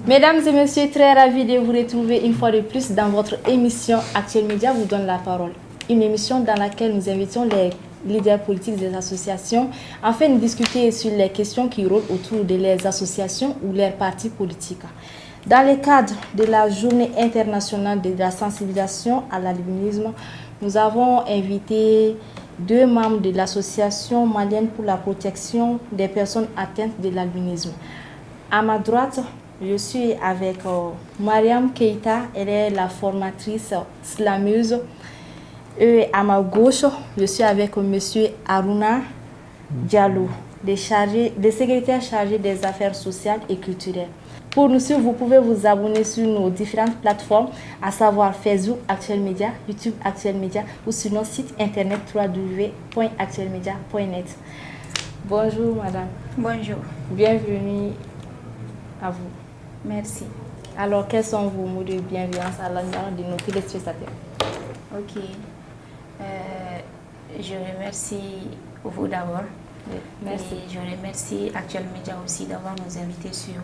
Mesdames et messieurs, très ravi de vous retrouver une fois de plus dans votre émission Actuel Média vous donne la parole. Une émission dans laquelle nous invitons les leaders politiques des associations afin de discuter sur les questions qui rôdent autour de leurs associations ou leurs partis politiques. Dans le cadre de la Journée internationale de la sensibilisation à l'albinisme, nous avons invité 2 membres de l'association malienne pour la protection des personnes atteintes de l'albinisme. À ma droite, je suis avec Mariam Keita, elle est la formatrice slameuse. Et à ma gauche, je suis avec M. Aruna Diallo, le secrétaire chargé des affaires sociales et culturelles. Pour nous suivre, vous pouvez vous abonner sur nos différentes plateformes, à savoir Facebook Actuel Média, YouTube Actuel Média ou sur notre site internet www.actuelmedia.net. Bonjour madame. Bonjour. Bienvenue à vous. Merci. Alors, quels sont vos mots de bienveillance à l'endroit de nos téléspectateurs? Ok. Je remercie vous d'abord. Oui, merci. Et je remercie Actuel Média aussi d'avoir nous invités sur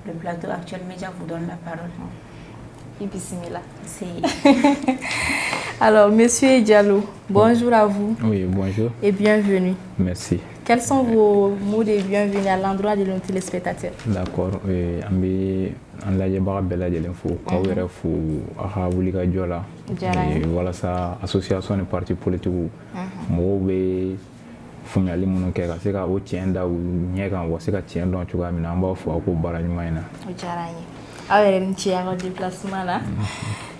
le plateau. Actuel Média vous donne la parole. Bismillah. C'est... Alors, monsieur Diallo, bonjour à vous. Oui, bonjour. Et bienvenue. Merci. Quels sont vos mots de bienvenue à l'endroit de nos téléspectateurs? D'accord. An bɛ an lajɛbaga bɛɛ lajɛlen fo k'aw yɛrɛ fo a ka wulikajɔ la walasa association ni parti politiques mɔgɔw bɛ faamuyali minnu kɛ ka se ka o tiɲɛ da u ɲɛ kan wa se ka tiɲɛ dɔn cogoya min na an b'a fɔ a ko baara ɲuman in na. O diyara n ye. Aw yɛrɛ ni ce aw ka déplacement la.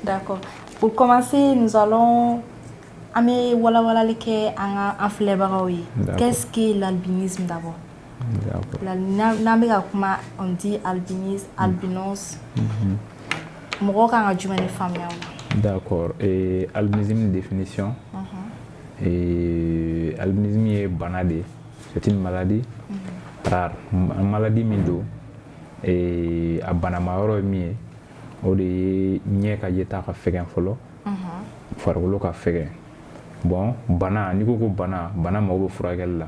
D'accord. Pour commencer, nous allons Amé walawalali ke an filɛbagaw ye. Qu'est-ce que l'albinisme d'abord? D'accord. On dit albinisme, albinos. Mɔgɔ kan ka jumɛn de faamuya o la? D'accord. Albinisme définition. Albinisme ye bana de. C'est une maladie rare. Maladie min don a banamayɔrɔ ye min ye o de ye ɲɛ ka yeta ka fɛgɛn fɔlɔ farikolo ka fɛgɛn. Bon, bana ni ko ko bana mago bɛ furakɛli la.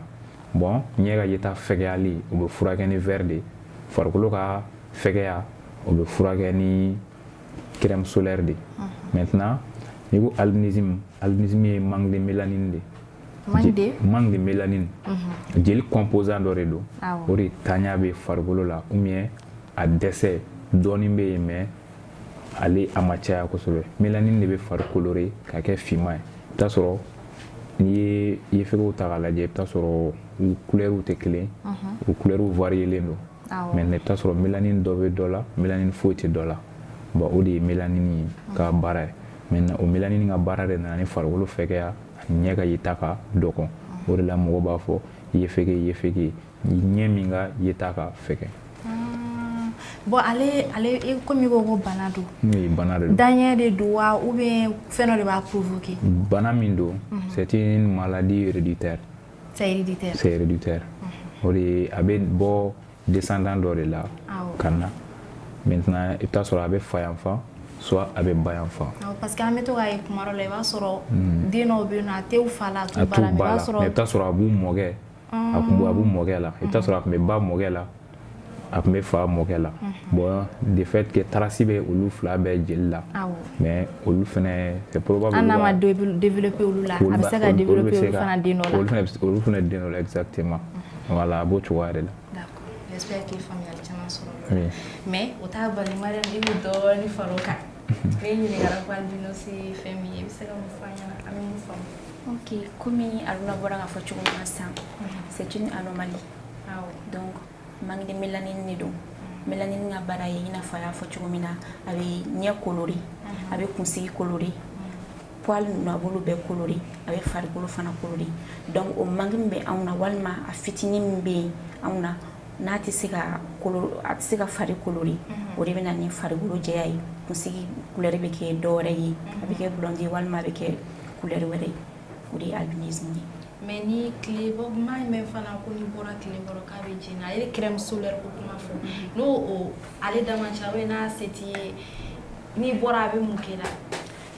Bon, ɲɛ ka yeta fɛgɛyali o bɛ furakɛ ni verre de. Farikolo ka fɛgɛya o bɛ furakɛ ni crème solaire de. Maintenant, ni ko albinisme ye manque de mélanine de. Manque de mélanine. Jeli composant dɔ de don. O de tanya bɛ farikolo la ou bien a dɛsɛ dɔɔni bɛ yen mais ale a ma caya kosɛbɛ. Mélanine de bɛ fari colorer ka kɛ finman ye. I bɛ t'a sɔrɔ n'i ye fɛgɛw ta k'a lajɛ i bɛ t'a sɔrɔ u couleurs tɛ kelen u couleurs variélen don. Maintenant i bɛ t'a sɔrɔ mélanine dɔ bɛ dɔ la mélanine foyi tɛ dɔ la. Bon o de ye mélanine ka baara ye. Maintenant o mélanine ka baara de nana ni farikolo fɛgɛya ani ɲɛ ka yeta ka dɔgɔ. O de la mɔgɔw b'a fɔ i ye fɛgɛ ɲɛ min ka yeta ka fɛgɛ. Bon, ale comme ko bana do. Oui, bana de do. Daɲɛ de do wa ou bien fɛn dɔ de b'a provoquer? Bana min do, c'est une maladie héréditaire. C'est héréditaire. C'est héréditaire. O de a bɛ bɔ descendant dɔ de la ka na. Maintenant i bɛ t'a sɔrɔ a bɛ fa yan fan soit a bɛ ba yan fan. Parce que an bɛ to k'a ye kuma dɔ la i b'a sɔrɔ den dɔw bɛ yen nɔ a t'u fa la a t'u ba la. Mais i bɛ t'a sɔrɔ a b'u mɔkɛ a b'u mɔkɛ la. I bɛ t'a sɔrɔ a tun bɛ ba mɔkɛ la. A tun bɛ fa mɔkɛ la. Bon, de fait que trace bɛ olu fila bɛɛ jeli la. Mais olu fɛnɛ c'est probable. An n'a ma développer olu la. A bɛ se ka développer olu fana den dɔ la. Olu fɛnɛ den dɔ la exactement. Voilà, a b'o cogoya de la. D'accord. J'espère que faamuyali caman sɔrɔ. Oui. Mais o t'a bali Mariam i bɛ dɔɔni far'o kan. Ne ɲininkara ko albinos ye fɛn min ye i bɛ se ka mun fɔ an ɲɛna an bɛ mun faamu. Ok, comme Aruna bɔra k'a fɔ cogo min na sisan, c'est une anomalie. Donc manque de mélanine de don. Mélanine ka baara ye i n'a fɔ a y'a fɔ cogo min na a bɛ ɲɛ coloré a bɛ kunsigi coloré poil ninnu a b'olu bɛɛ coloré a bɛ farikolo fana coloré. Donc o manque min bɛ anw na walima a fitinin min bɛ yen anw na n'a tɛ se ka fari coloré o de bɛ na ni farikolo jɛya ye kunsigi couleur bɛ kɛ dɔ wɛrɛ ye a bɛ kɛ blondé walima a bɛ kɛ couleur wɛrɛ ye o de ye albinisme ye. Mais ni tile bɔ maa mɛn fana ko ni bɔra tile kɔrɔ k'a bɛ jɛn a ye crème solaire ko kuma fɔ n'o ale dama cɛ o n'a se t'i ye n'i bɔra a bɛ mun kɛ la.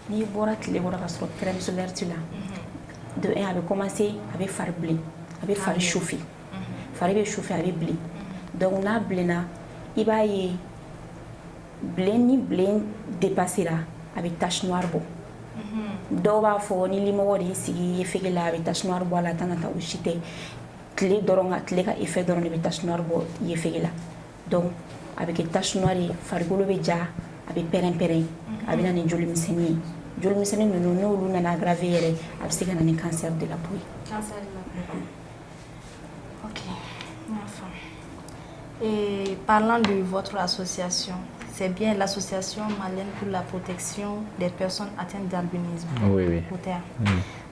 N'i bɔra tile kɔrɔ ka sɔrɔ crème solaire t'i la de un a bɛ commencer a bɛ fari bilen a bɛ fari chauffer fari bɛ chauffer a bɛ bilen donc n'a bilenna i b'a ye bilen ni bilen dépassera a bɛ tache noire bɔ dɔw b'a fɔ ni limɔgɔ de y'i sigi i ye fege la a bɛ tache noire bɔ a la a kan ka taa o si tɛ tile dɔrɔn ka tile ka effet dɔrɔn de bɛ tache noire bɔ i ye fege la donc a bɛ kɛ tache noire ye farikolo bɛ ja a bɛ pɛrɛn-pɛrɛn a bɛ na ni joli misɛnnin ye joli misɛnnin ninnu n'olu nana aggraver yɛrɛ a bɛ se ka na ni cancer de la peau. Cancer de la peau. Ok, enfin. Et parlant de votre association, c'est bien l'association malienne pour la protection des personnes atteintes d'albinisme. Oui, oui.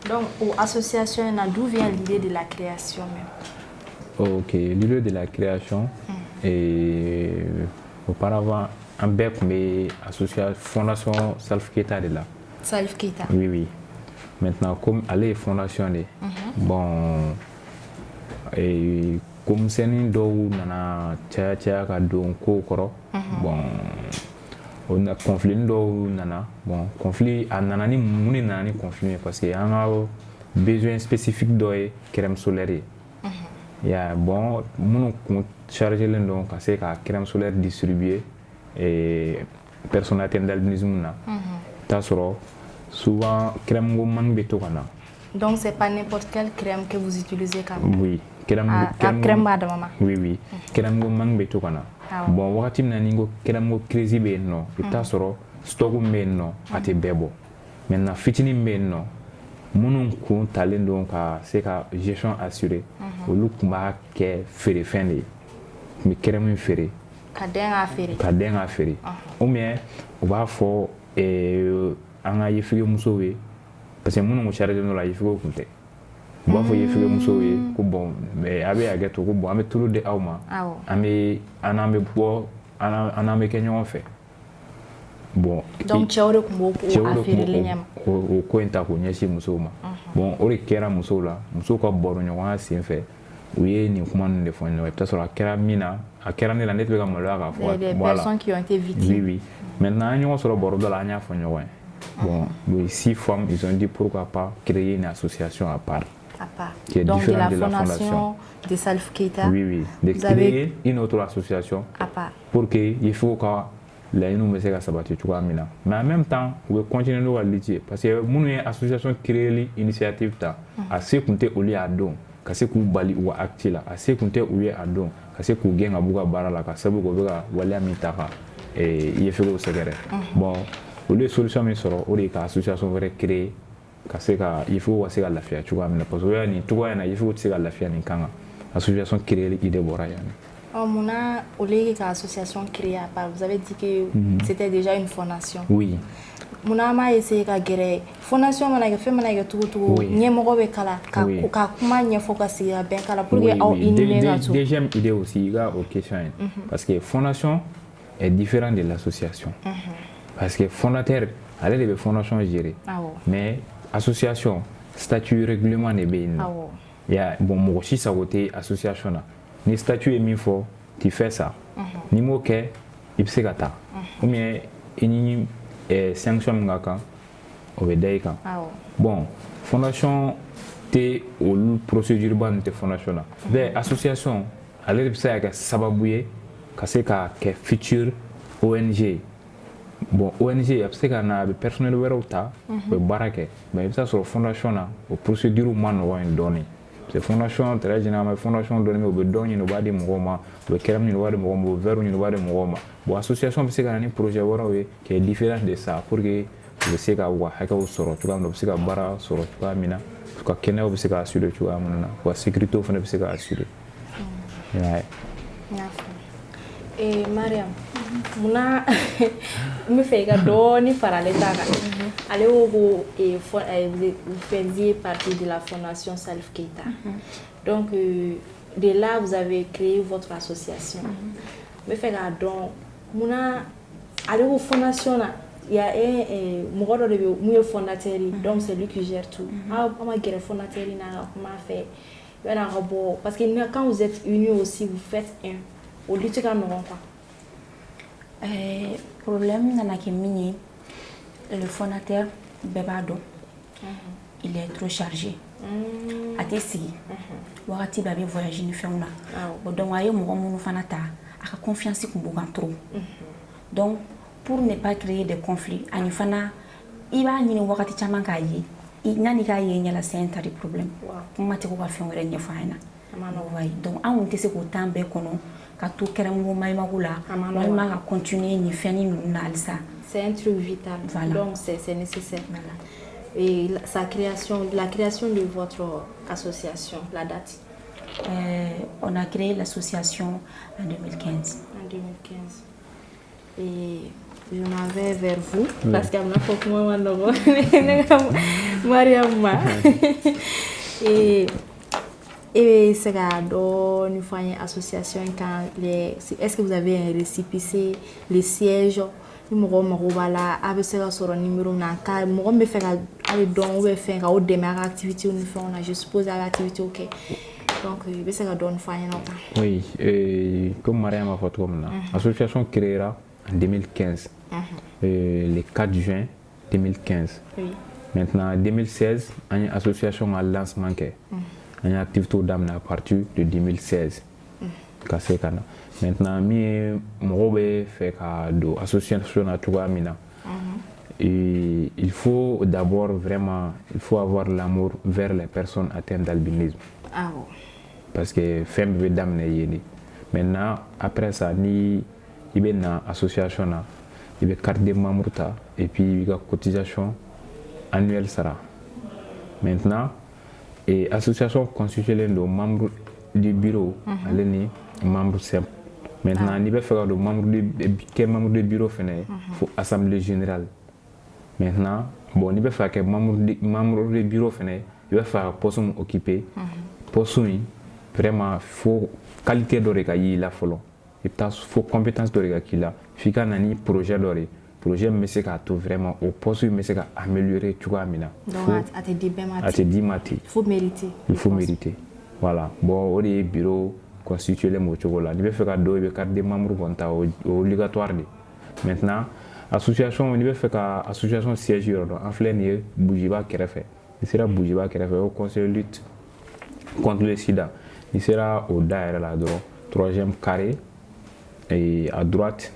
Donc, aux associations, d'où vient l'idée de la création même? Ok, l'idée de la création, et auparavant, un bec, mais association fondation Salif Keita de là. Salif Keita. Oui, oui. Maintenant, comme elle est fondation, bon, et comme c'est une dou nana tia ka don ko koro, bon, on a conflit dou nana, bon, conflit à nana ni mouni nana ni conflit parce que on a besoin spécifique de crème solaire. Ya bon, mon chargé le don kasi ka crème solaire distribuer et personne atteint d'albinisme na. Ta soro souvent crème go man beto kana. Donc c'est pas n'importe quelle crème que vous utilisez quand même. Oui, crème de maman. Oui oui, crème go man beto kana. Bon wakati na ningo crème go crazy be no, ta soro stock be no ate bebo. Maintenant fitini be no. Mon kun talen donc c'est ka gestion assurée. Olu kuma ke fere fende. Mi crème fere. Ka den a fere. Ou bien on va fo an a yefige muso we parce que mun ko charger no la yefige kunte. On va fo yefige muso we ko bon mais abe ageto ko bon ame tulu de awma. Ame anambe bo anambe kenyon fait. Bon donc tchawre ko affaire linyama ko enta ko nyesi muso ma bon ori kera muso la muso ka boro nyɔgɔn sen fɛ u ye nin kuma ninnu de fɔ ɲɔgɔn ye peut-être sɔrɔ a kɛra min na a kɛra ne la ne tɛ ka maloya k'a fɔ des personnes qui ont été victimes. Oui oui maintenant an ɲɔgɔn sɔrɔ baro dɔ la an y'a fɔ ɲɔgɔn ye bon les 6 femmes ils ont dit pourquoi pas créer une association à part qui est donc différente de la fondation de Salif Keita. Oui de créer une autre association à part pour que il faut que la nous me sera sabati tu vois mina mais en même temps on va continuer à lutter parce que mon association créer l'initiative ta assez compter au lieu à don kasi ku bali ou acti la assez compter au lieu à don kasi ku genga buga barala ka sabu ko bega wala mitaka et il fait au secret bon au lieu solution mais soro au lieu ka association vrai créer kasi ka il faut wasi la fia tu vois mina parce que ni tu vois na il faut la fia ni kanga association créer idée bora yani. On a l'association créée à part. Vous avez dit que c'était déjà une fondation. Oui. On a essayé de créer fondation. On a fait tout. Deuxième idée aussi, il y a aux questions. Parce que fondation est différente de l'association. Parce que fondateur, elle est de fondation gérée. Mais association, statut, règlement n'est bien. Il y a bon, moi aussi ça côté association là. Ni statut est mis fort, tu fais ça. Ni mot que il se gata. Ou bien une sanction ngaka au bedaika. Bon, fondation te ou procédure ban te fondation là. Mais association, aller de ça que sababuye, que ka futur ONG. Bon, ONG après que na be personnel werota, be barake. Mais ça sur fondation là, au procédure man wa donné. C'est fondation très généralement fondation donné au bedon ni no badi moma le kerem ni no badi moma le verre ni no badi moma bon association c'est un projet warawe qui est différent de ça pour que le sega wa haka soro tu kam no sega bara soro tu amina ko kene o sega assurer tu amana wa sécurité o fane sega assurer ouais et Mariam muna me fait ga doni parallèle allez vous faisiez partie de la fondation Salif Keita. Donc de là vous avez créé votre association. Me fait ga don muna allez vous fondation là il y a un mugoro de mu fondateur donc c'est lui qui gère tout. Comment gérer fondateur na comment faire parce que quand vous êtes unis aussi vous faites un au lieu de quoi. Problème nana ke mini le fondateur Bebado il est trop chargé a tɛ sigi wagati bɛɛ a bɛ voyage ni fɛnw na donc a ye mɔgɔ minnu fana ta a ka confiance kun b'u kan trop donc pour ne pas créer des conflits ani fana i b'a ɲini wagati caman k'a ye nani k'a ye ɲɛla c'est un tas de problème kuma tɛ ko ka fɛn wɛrɛ ɲɛfɔ an ɲɛna donc an kun tɛ se k'o temps bɛɛ kɔnɔ ka to kɛrɛmugu mayimagu la walima ka continuer nin fɛn ni ninnu na halisa. C'est un truc vital, voilà. Donc c'est nécessaire. Voilà. Et la création de votre association, la date on a créé l'association en 2015. En 2015. Et je m'en vais vers vous, parce que Mariama. Et c'est une association quand est-ce que vous avez un récépissé, les sièges? Numéro marobala avec ce numéro nanka mo me faire aller don ou faire au démarrer activité ou faire on a je suppose à l'activité OK donc il ça donne faire oui comme Mariam a fait comme l'association créera en 2015 le 4 juin 2015 oui. Maintenant en 2016 une association à lancement une activité d'âme à partir de 2016 maintenant mi mobe fait de association à tout amina et il faut d'abord vraiment avoir l'amour vers les personnes atteintes d'albinisme parce que femme veut d'amener yéni maintenant après ça ni il y a association là il y a carte de membre et puis il y a cotisation annuelle sera maintenant et association constituée de membres du bureau allez membre simple. Maintenant, il va faire le membre du bureau, il faut assemblée générale. Maintenant, bon, il va faire que membre du bureau, il va faire poste occupé, poste vraiment faut qualité d'oreille il a fallu. Il faut compétence d'oreille qu'il a. Il faut un projet d'oreille. Projet mais c'est tout vraiment au poste mais c'est améliorer tu vois mina. Donc à te dire il faut mériter. Il faut mériter. Voilà. Bon, au bureau constituer les mots chocolat. Il va faire deux carte des membres obligatoire. Maintenant, association, il va faire association siège en flène Bougiba qui fait. Il sera Bougiba qui fait au conseil de lutte contre le sida. Il sera au Daïra là droit, troisième carré et à droite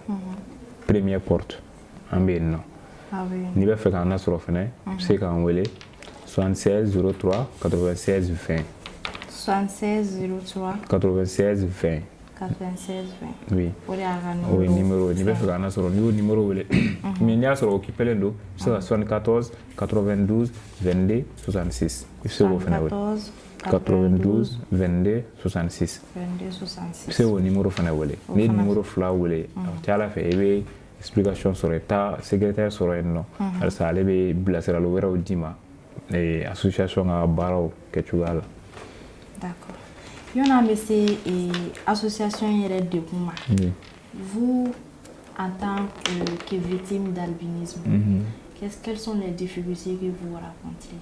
première porte en bien. Il va faire un assurance c'est quand on 76 03 96 20. 76 03 96 20. 96 20. Oui. Oui, numéro. Il va faire un assurance numéro. Mais il y a sur occupé le dos. C'est 74 92 22 66. 74 92 22 66. 22 66. C'est au numéro fanawele. Les numéros flawele. Tu as la fait explication sur l'état secrétaire sur un nom. Alors ça allait placer à l'ouverture au Dima et association à Barreau que tu as là. D'accord. Il y a une association de Bouma. Vous, en tant que victime d'albinisme, quelles sont les difficultés que vous rencontrez?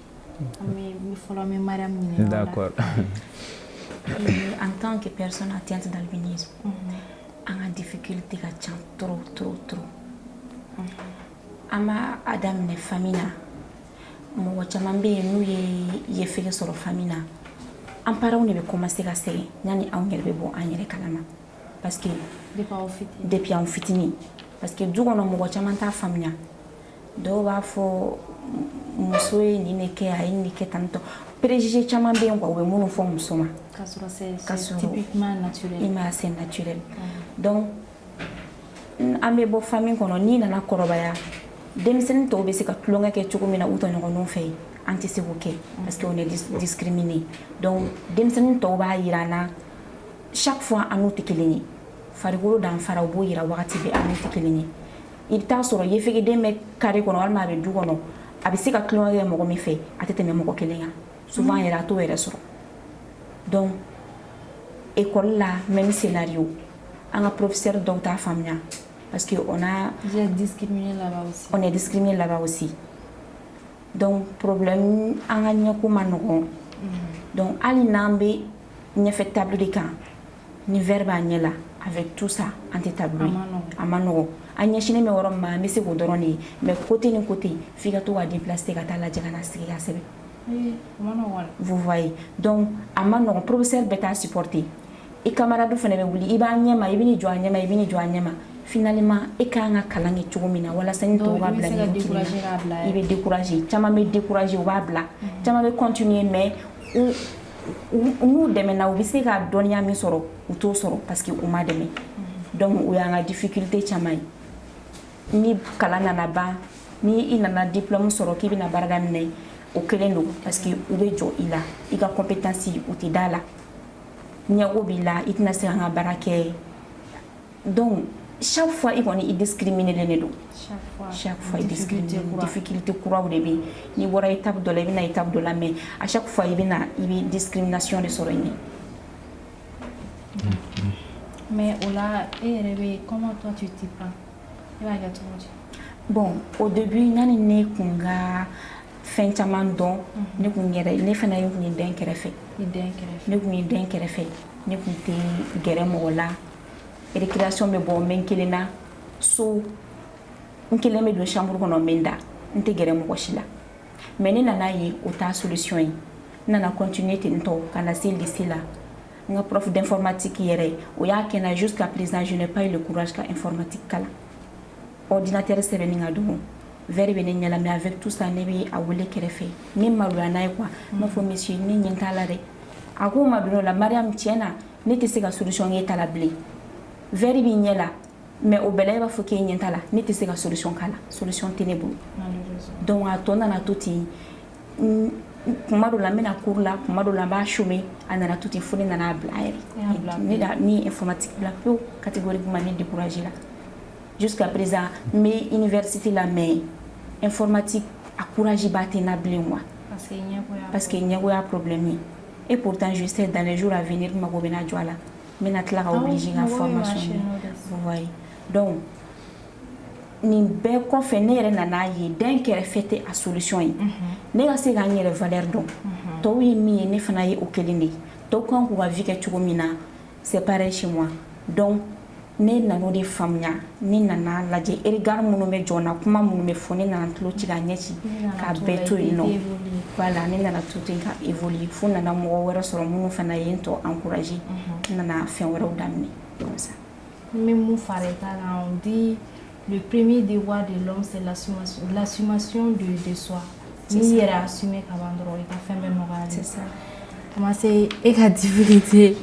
D'accord. En tant que personne atteinte d'albinisme, on a des difficultés trop. Ama Adam ne famina. Mo wachamambe nous ye fait sur la famina. En parlant, on va commencer à se nani on y bon en kalama parce que depuis on fitini parce que du on mo wachamanta famina do va fo musoe ni ne ke ai ni ke tanto préjugé chamambe on va mo no fo musoma c'est typiquement naturel c'est naturel donc ambe bo famille kono ni na korobaya demisen to be se ka tlonga ke chukumina uto nyoko fei anti-sévoqué parce qu'on est discriminé. Donc, demsen to ba irana chaque fois à nous tekelini. Farigolo dan farabo ira wakati be anu tekelini. Il ta soro ye fege de me kare kono alma be du kono. Abi se ka klonga mo ko me fe atete me mo ko kelenga. Souvent ira to ere soro. Donc, école là même scénario. Un professeur donc ta famille parce que on est discriminé là-bas aussi. On est discriminé là-bas aussi. Donc problème en a ko manogo donc ali nambe n'y fait table de camp ni verbe là avec tout ça en table amano anya chine me worom ma me se godoroni mais côté ni côté figa to wa déplacer ka tala jagana sigi ya sebe Oui, vous voyez. Donc, à mon professeur bêta supporté. Et camarade fana be wuli iba nyama ibini jwa nyama finalement e ka nga kalange chugumina wala sani to ba bla ni ibe décourager chama me décourager wa bla chama be continuer mais ou deme na ubisi ka donia mi soro ou to soro parce que o ma deme donc o ya nga difficulté chama ni kalana na ba ni ina na diplôme soro ki bina barada ne o kelendo parce que ou be jo ila ika compétence ou ti dala nyago bila itna se nga barake donc chaque fois il discrimine les nedo chaque fois il discrimine difficulté courant de bi ni wora étape de la bina étape de la mais à chaque fois il y discrimination de soroni mais ola et rebe comment toi tu t'y prends bon au début nani ne kunga fin chaman don ne kungere ne fana yu ni den kerefe ne kun den kerefe ne kun te gere mo la récréation me bon men kelena so nkele me do chambre kono menda nte gere mo koshila mais ne nana yi ota solution yi nana continuer tento kana se lycée là nga prof d'informatique yere o ya kena jusqu'à présent je n'ai pas eu le courage ka informatique kala ordinateur sereni nga do verbe ne nyala mais avec tout ça ne bi awole kerefe ni maluana quoi no fo monsieur ni nyantala re ako maduno la mariam tiena ne te se ka solution yi tala blé verbe bi nyala mais au belay ba fo ke nyantala ne te se ka solution kala solution tenebu donc a tona na tuti kuma do la mena cours la kuma do la ba chômer anana tuti fone na blaire ni informatique la peu catégoriquement ni décourager là jusqu'à présent mais université la mais informatique encouragé battre na moi parce que il y a problème et pourtant je sais dans les jours à venir ma gobena joala mais na tla obligé à formation vous voyez donc ni be ko fe ne yere nana yi den kere fete a solution yi ne ga se ga nyere valeur don to wi mi ne fana yi okelini to kan ko ga vike chugomina c'est pareil chez moi donc ne nano de famnya ni nana laje regard munu me jona kuma munu me foni na ntlo ci ga nyechi ka beto no voilà ne nana tout ka évoluer fo nana mo wera soro munu fana yento encourager nana fin wera damni comme ça même mon frère on dit le premier devoir de l'homme c'est l'assumation de soi ni era assumer ka bandro ita fembe no ga c'est ça comment c'est et la difficulté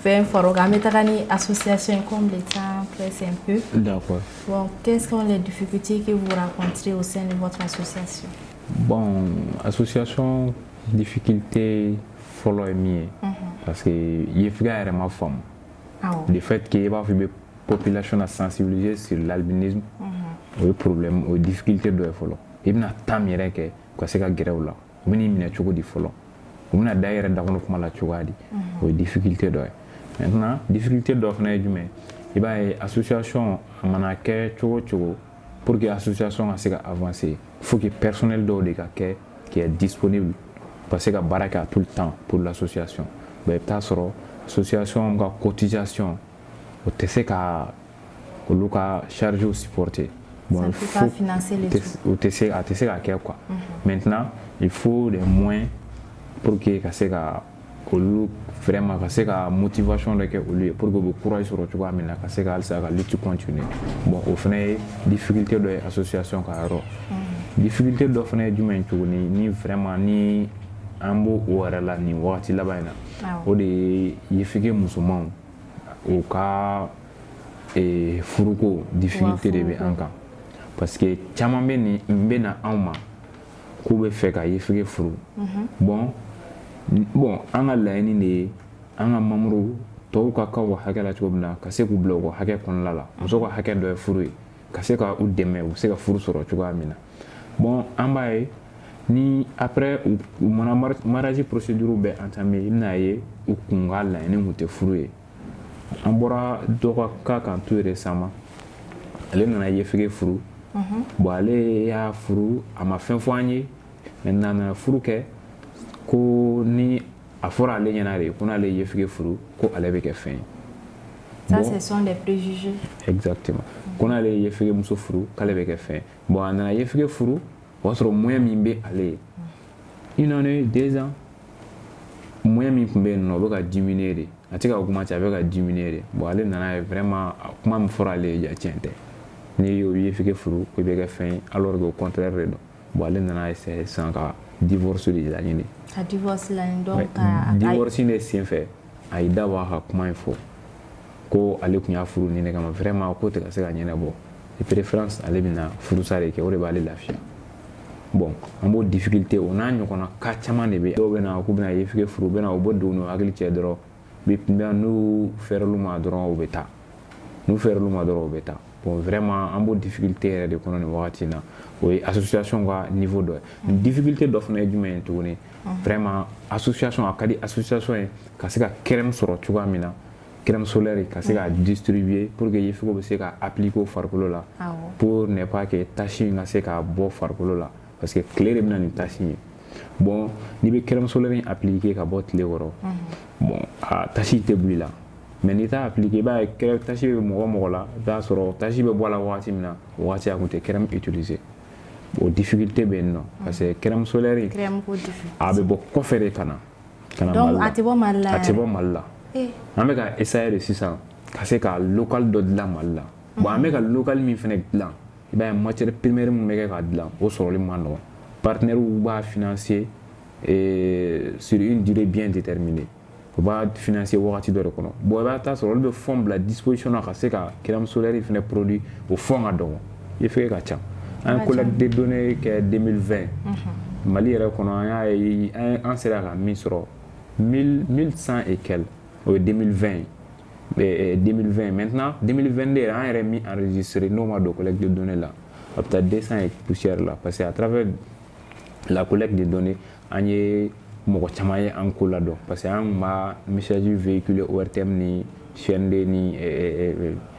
faire une association comme l'État presse un peu. D'accord. Bon, quelles sont les difficultés que vous rencontrez au sein de votre association? Bon, association, difficulté, follow me. Parce que il y a ma femme. Le fait qu'il y ait une population à sensibiliser sur l'albinisme, le problème, les difficultés de follow. Il y a tant de choses que c'est que là. Il y a des choses qui follow. Il y a des difficultés de maintenant difficulté d'offre na jume il y a association manake chogo pour que l'association se avancer il faut que personnel d'ordre qui est disponible parce que baraka tout le temps pour l'association ben tasoro association ga cotisation o tese ka ko luka charger ou supporter bon il faut financer les o tese ka quoi maintenant il faut des moyens pour que ça vraiment la motivation de pour que vous courage sur le chemin que la lutte continue bon au final difficulté de l'association difficulté de faire du ni vraiment ni ambo ou la ni wati la baina o de yefike musulman au cas et furuko difficulté de anka parce que chama ni mbena auma ko be fait ka yefike furu bon an ka laɲini de ye an ka mamuru tɔw ka kaw ka hakɛ la cogo min na ka se k'u bila u ka hakɛ kɔnɔna la muso ka hakɛ dɔ ye furu ye ka se ka u dɛmɛ u se ka furu sɔrɔ cogoya min na bon an b'a ye ni après u mana mariage procédure bɛ entamé i bɛna ye u kun ka laɲini kun tɛ furu ye an bɔra dɔ ka cas kan tout récemment ale nana yefege furu bon ale y'a furu a ma fɛn fɔ an ye maintenant a nana furu kɛ ko ni a fɔra ale ɲɛna de ko n'ale ye fige furu ko ale bɛ kɛ fɛn ye. Ça ce sont des préjugés. Exactement. Ko n'ale ye fige muso furu k'ale bɛ kɛ fɛn ye. Bon a nana ye fige furu o y'a sɔrɔ moyen min bɛ ale ye une année 2 ans moyen min kun bɛ yen nɔ o bɛ ka diminuer de a tɛ ka augmenter a bɛ ka diminuer de bon ale nana ye vraiment kuma min fɔra ale ye tiɲɛ tɛ n'i y'o ye f'i ka furu ko i bɛ kɛ fɛn ye alors que au contraire de don bon ale nana essayer sisan ka divorce de laɲini ka divorce laɲini donc divorce de senfɛ a y'i da bɔ a ka kuma in fɔ ko ale tun y'a furu ni ne kama vraiment ko tɛ ka se ka ɲɛnabɔ de préférence ale bɛna furusa de kɛ o de b'ale lafiya bon an b'o difficulté o n'a ɲɔgɔnna cas caman de bɛ dɔw bɛna k'u bɛna ye f'i ka furu u bɛna u bɔ don n'u hakili cɛ dɔrɔn n'u fɛrɛl'u ma dɔrɔn u bɛ taa n'u fɛrɛl'u ma dɔrɔn u bɛ taa bon vraiment an b'o difficulté yɛrɛ de kɔnɔ nin wagati in na o ye association ka niveau dɔ ye difficulté dɔ fana ye jumɛn ye tuguni vraiment association a ka di association ye ka se ka kɛrɛm sɔrɔ cogoya min na crème solaire ka se ka distribuer pour que yefigo bɛ se ka appliquer o farikolo la pour ne pas que tache in ka se ka bɔ farikolo la parce que tile de bɛna nin tache ye bon n'i bɛ crème solaire in appliquer ka bɔ tile kɔrɔ bon a tache tɛ bɔ i la mais n'i t'a appliquer i b'a ye tache bɛ mɔgɔ o mɔgɔ la i b'a sɔrɔ tache bɛ bɔ a la wagati min na o wagati a kun tɛ crème utiliser o difficulté bɛ yen nɔ parce que crème solaire in a bɛ bɔ kɔfɛ de ka na donc a tɛ bɔ Mali la a tɛ bɔ Mali la an bɛ ka essayer de sisan ka se ka local dɔ dilan Mali la bon an bɛ ka local min fana dilan i b'a ye matière première min bɛ kɛ ka dilan o sɔrɔli man nɔgɔn partenaires b'a financer sur une durée bien déterminée u b'a financer wagati dɔ de kɔnɔ bon i b'a taa sɔrɔ olu bɛ fond bila disposition na ka se ka crème solaire fana produit o fond ka dɔgɔ i fɛ ka ca an ye collecte de données kɛ 2020 Mali yɛrɛ kɔnɔ an y'a ye an sera ka min sɔrɔ 1100 et quelques au 2020 maintenant 2022 an yɛrɛ min enregistré n'o ma don collecte de données la a bɛ taa 200 et poussière la parce que à travers la collecte de données an ye mɔgɔ caman ye an ko ladɔn parce que an kun b'a message véhiculer ORTM ni CND ni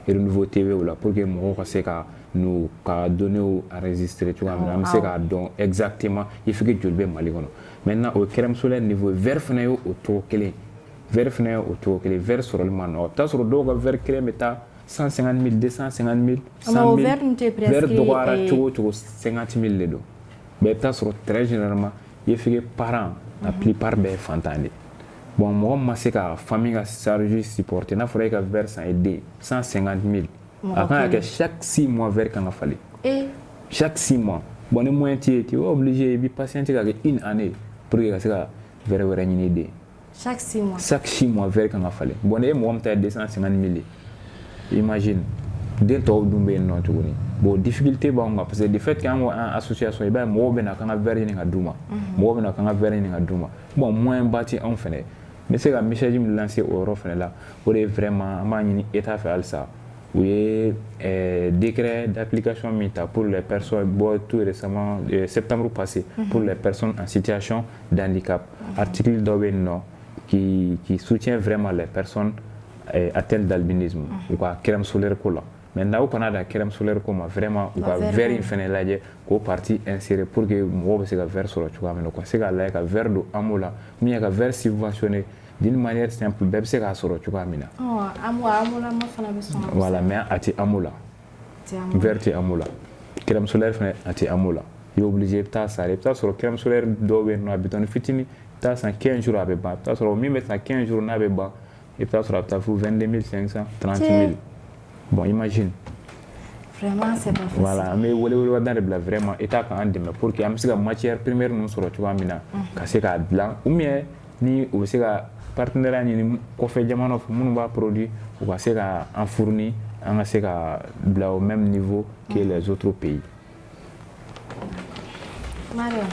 Renouveau TV la pour que mɔgɔw ka se ka n'u ka données enregistré cogoya min na an bɛ se k'a dɔn exactement il faut que joli bɛ Mali kɔnɔ maintenant o crème solaire niveau vert fana ye o cogo kelen vert fana ye o cogo kelen vert sɔrɔli man nɔgɔn i bɛ taa sɔrɔ dɔw ka vert kelen bɛ taa 150 000 250 000 100 000 vert dɔgɔyara cogo o cogo 50 000 de don mais i bɛ taa sɔrɔ très généralement i fɛ parents la plupart bɛɛ ye fantan de bon mɔgɔ ma se ka famille ka charge supporter n'a fɔra e ka vert san e den 150 000 a kan ka kɛ chaque 6 mois vert kan ka falen chaque 6 mois bon ni moyen t'i ye tu es obligé i bɛ patienter ka kɛ 1 année pour que ka se ka vert wɛrɛ ɲini i den chaque 6 mois vert kan ka falen bon ni e mɔgɔ min ta ye 250 000 ye imagine den tɔw dun bɛ yen nɔ tuguni bon difficulté b'anw kan parce que de fait que an ko an association i b'a ye mɔgɔw bɛ na k'an ka vert ɲini ka d'u ma mɔgɔw bɛ na k'an ka vert ɲini ka d'u ma bon moyen ba tɛ anw fɛnɛ n bɛ se ka message min lancer o yɔrɔ fɛnɛ la o de ye vraiment an b'a ɲini état fɛ halisa u ye décret d'application min ta pour les personnes bon tout récemment septembre passé pour les personnes en situation de handicap article dɔ bɛ yen nɔ qui soutient vraiment les personnes atteintes d'albinisme u ka crème solaire ko la maintenant u kana da crème solaire ko ma vraiment u ka vert in fɛnɛ lajɛ k'o partie insérer pour que mɔgɔw bɛ se ka vert sɔrɔ cogoya min na u ka se k'a lajɛ ka vert don AMO la min ye ka vert subventionné d'une manière simple bɛɛ bɛ se k'a sɔrɔ cogoya min na voilà mais a tɛ AMO la vert tɛ AMO la crème solaire fɛnɛ a tɛ AMO la i est obligé i bɛ taa san i bɛ taa sɔrɔ crème solaire dɔw bɛ yen nɔ a bitɔni fitini i bɛ taa san 15 jours a bɛ ban i bɛ taa sɔrɔ min bɛ san 15 jours n'a bɛ ban i bɛ taa sɔrɔ a bɛ taa fo 22 500 30 000 bon imagine vraiment c'est pas facile voilà an bɛ wele-welebada de bila vraiment état k'an dɛmɛ pour que an bɛ se ka matière première ninnu sɔrɔ cogoya min na ka se k'a dilan ou bien ni u bɛ se ka partenariat ɲini kɔfɛ jamanaw fɛ minnu b'a produit u ka se ka an fournir an ka se ka bila au même niveau que les autres pays. Mariam,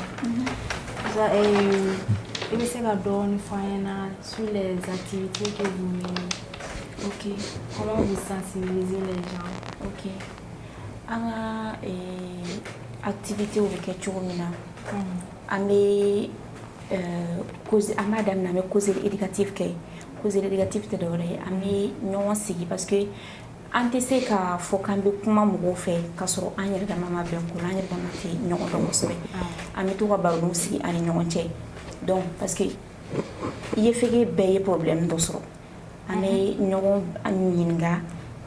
il bɛ se ka dɔɔni fɔ an ɲɛna sur les activités que vous menez. Ok. Comment vous sensibilisez les gens? Ok. An ka activité bɛ kɛ cogo min na an bɛ cause an b'a daminɛ an bɛ cause éducative kɛ cause éducative tɛ dɔwɛrɛ ye an bɛ ɲɔgɔn sigi parce que an tɛ se k'a fɔ k'an bɛ kuma mɔgɔw fɛ k'a sɔrɔ an yɛrɛ dama ma bɛn ko la an yɛrɛ dama tɛ ɲɔgɔn dɔn kosɛbɛ an bɛ to ka baroninw sigi an ni ɲɔgɔn cɛ donc parce que i ye fege bɛɛ ye problème dɔ sɔrɔ an bɛ ɲɔgɔn ɲininka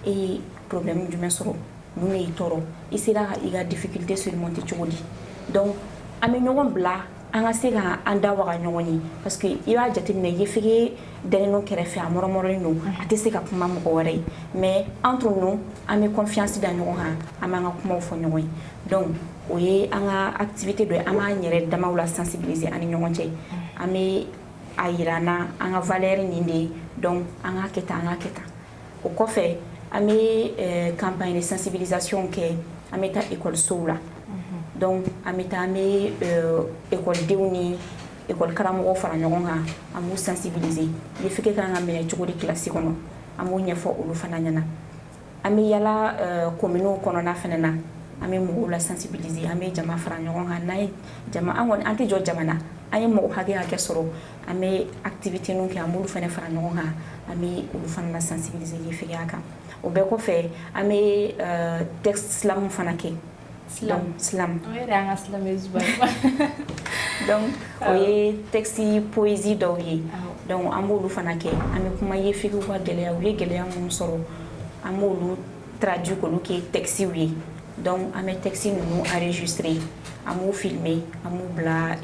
e ye problème jumɛn sɔrɔ mun de y'i tɔɔrɔ i sera ka i ka difficulté surmonter cogo di donc an bɛ ɲɔgɔn bila an ka se ka an da waga ɲɔgɔn ye parce que i b'a jateminɛ yefege dɛnɛnw kɛrɛfɛ a mɔrɔmɔrɔlen don a tɛ se ka kuma mɔgɔ wɛrɛ ye mais entre nous an bɛ confiance da ɲɔgɔn kan an b'an ka kumaw fɔ ɲɔgɔn ye donc o ye an ka activité dɔ ye an b'an yɛrɛ damaw la sensibiliser an ni ɲɔgɔn cɛ an bɛ a yira an na an ka valeur nin de ye donc an ka kɛ tan an ka kɛ tan o kɔfɛ an bɛ campagne de sensibilisation kɛ an bɛ taa école-sow la donc an bɛ taa an bɛ écoledenw ni école karamɔgɔw fara ɲɔgɔn kan an b'u sensibiliser yefege kan ka minɛ cogo di classe kɔnɔ an b'o ɲɛfɔ olu fana ɲɛna an bɛ yala communew kɔnɔna fana na an bɛ mɔgɔw la sensibiliser an bɛ jama fara ɲɔgɔn kan n'an ye jama an kɔni an tɛ jɔ jama na an ye mɔgɔ hakɛ sɔrɔ an bɛ activité ninnu kɛ an b'olu fana fara ɲɔgɔn kan an bɛ olu fana la sensibiliser yefegeya kan o bɛɛ kɔfɛ an bɛ texte slam fana kɛ slam donc o ye texte poésie dɔw ye donc an b'olu fana kɛ an bɛ kuma yefegew ka gɛlɛya u ye gɛlɛya minnu sɔrɔ an b'olu traduit k'olu kɛ texte ye donc an bɛ texte ninnu enregistrer an b'u filmer an b'u bila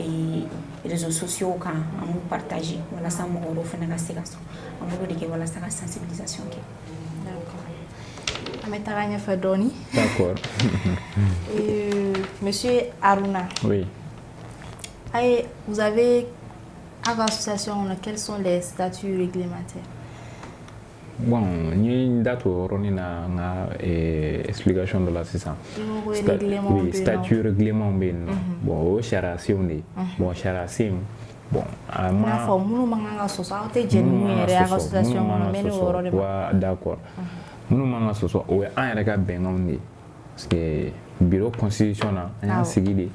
réseaux sociaux kan an b'u partager walasa mɔgɔ wɛrɛw fana ka se ka sɔrɔ an b'olu de kɛ walasa ka sensibilisation kɛ. D'accord. Monsieur Aruna. Oui. Vous avez à l'association, quels sont les statuts réglementaires? Bon, ni date on a explication de la c'est oui, statut règlement ben. Bon, charasi on est. Bon, charasi. Bon, ma d'accord. Nous manga soso o an yɛrɛ ka bɛnkanw de parce que bureau constitution na an y'a sigi de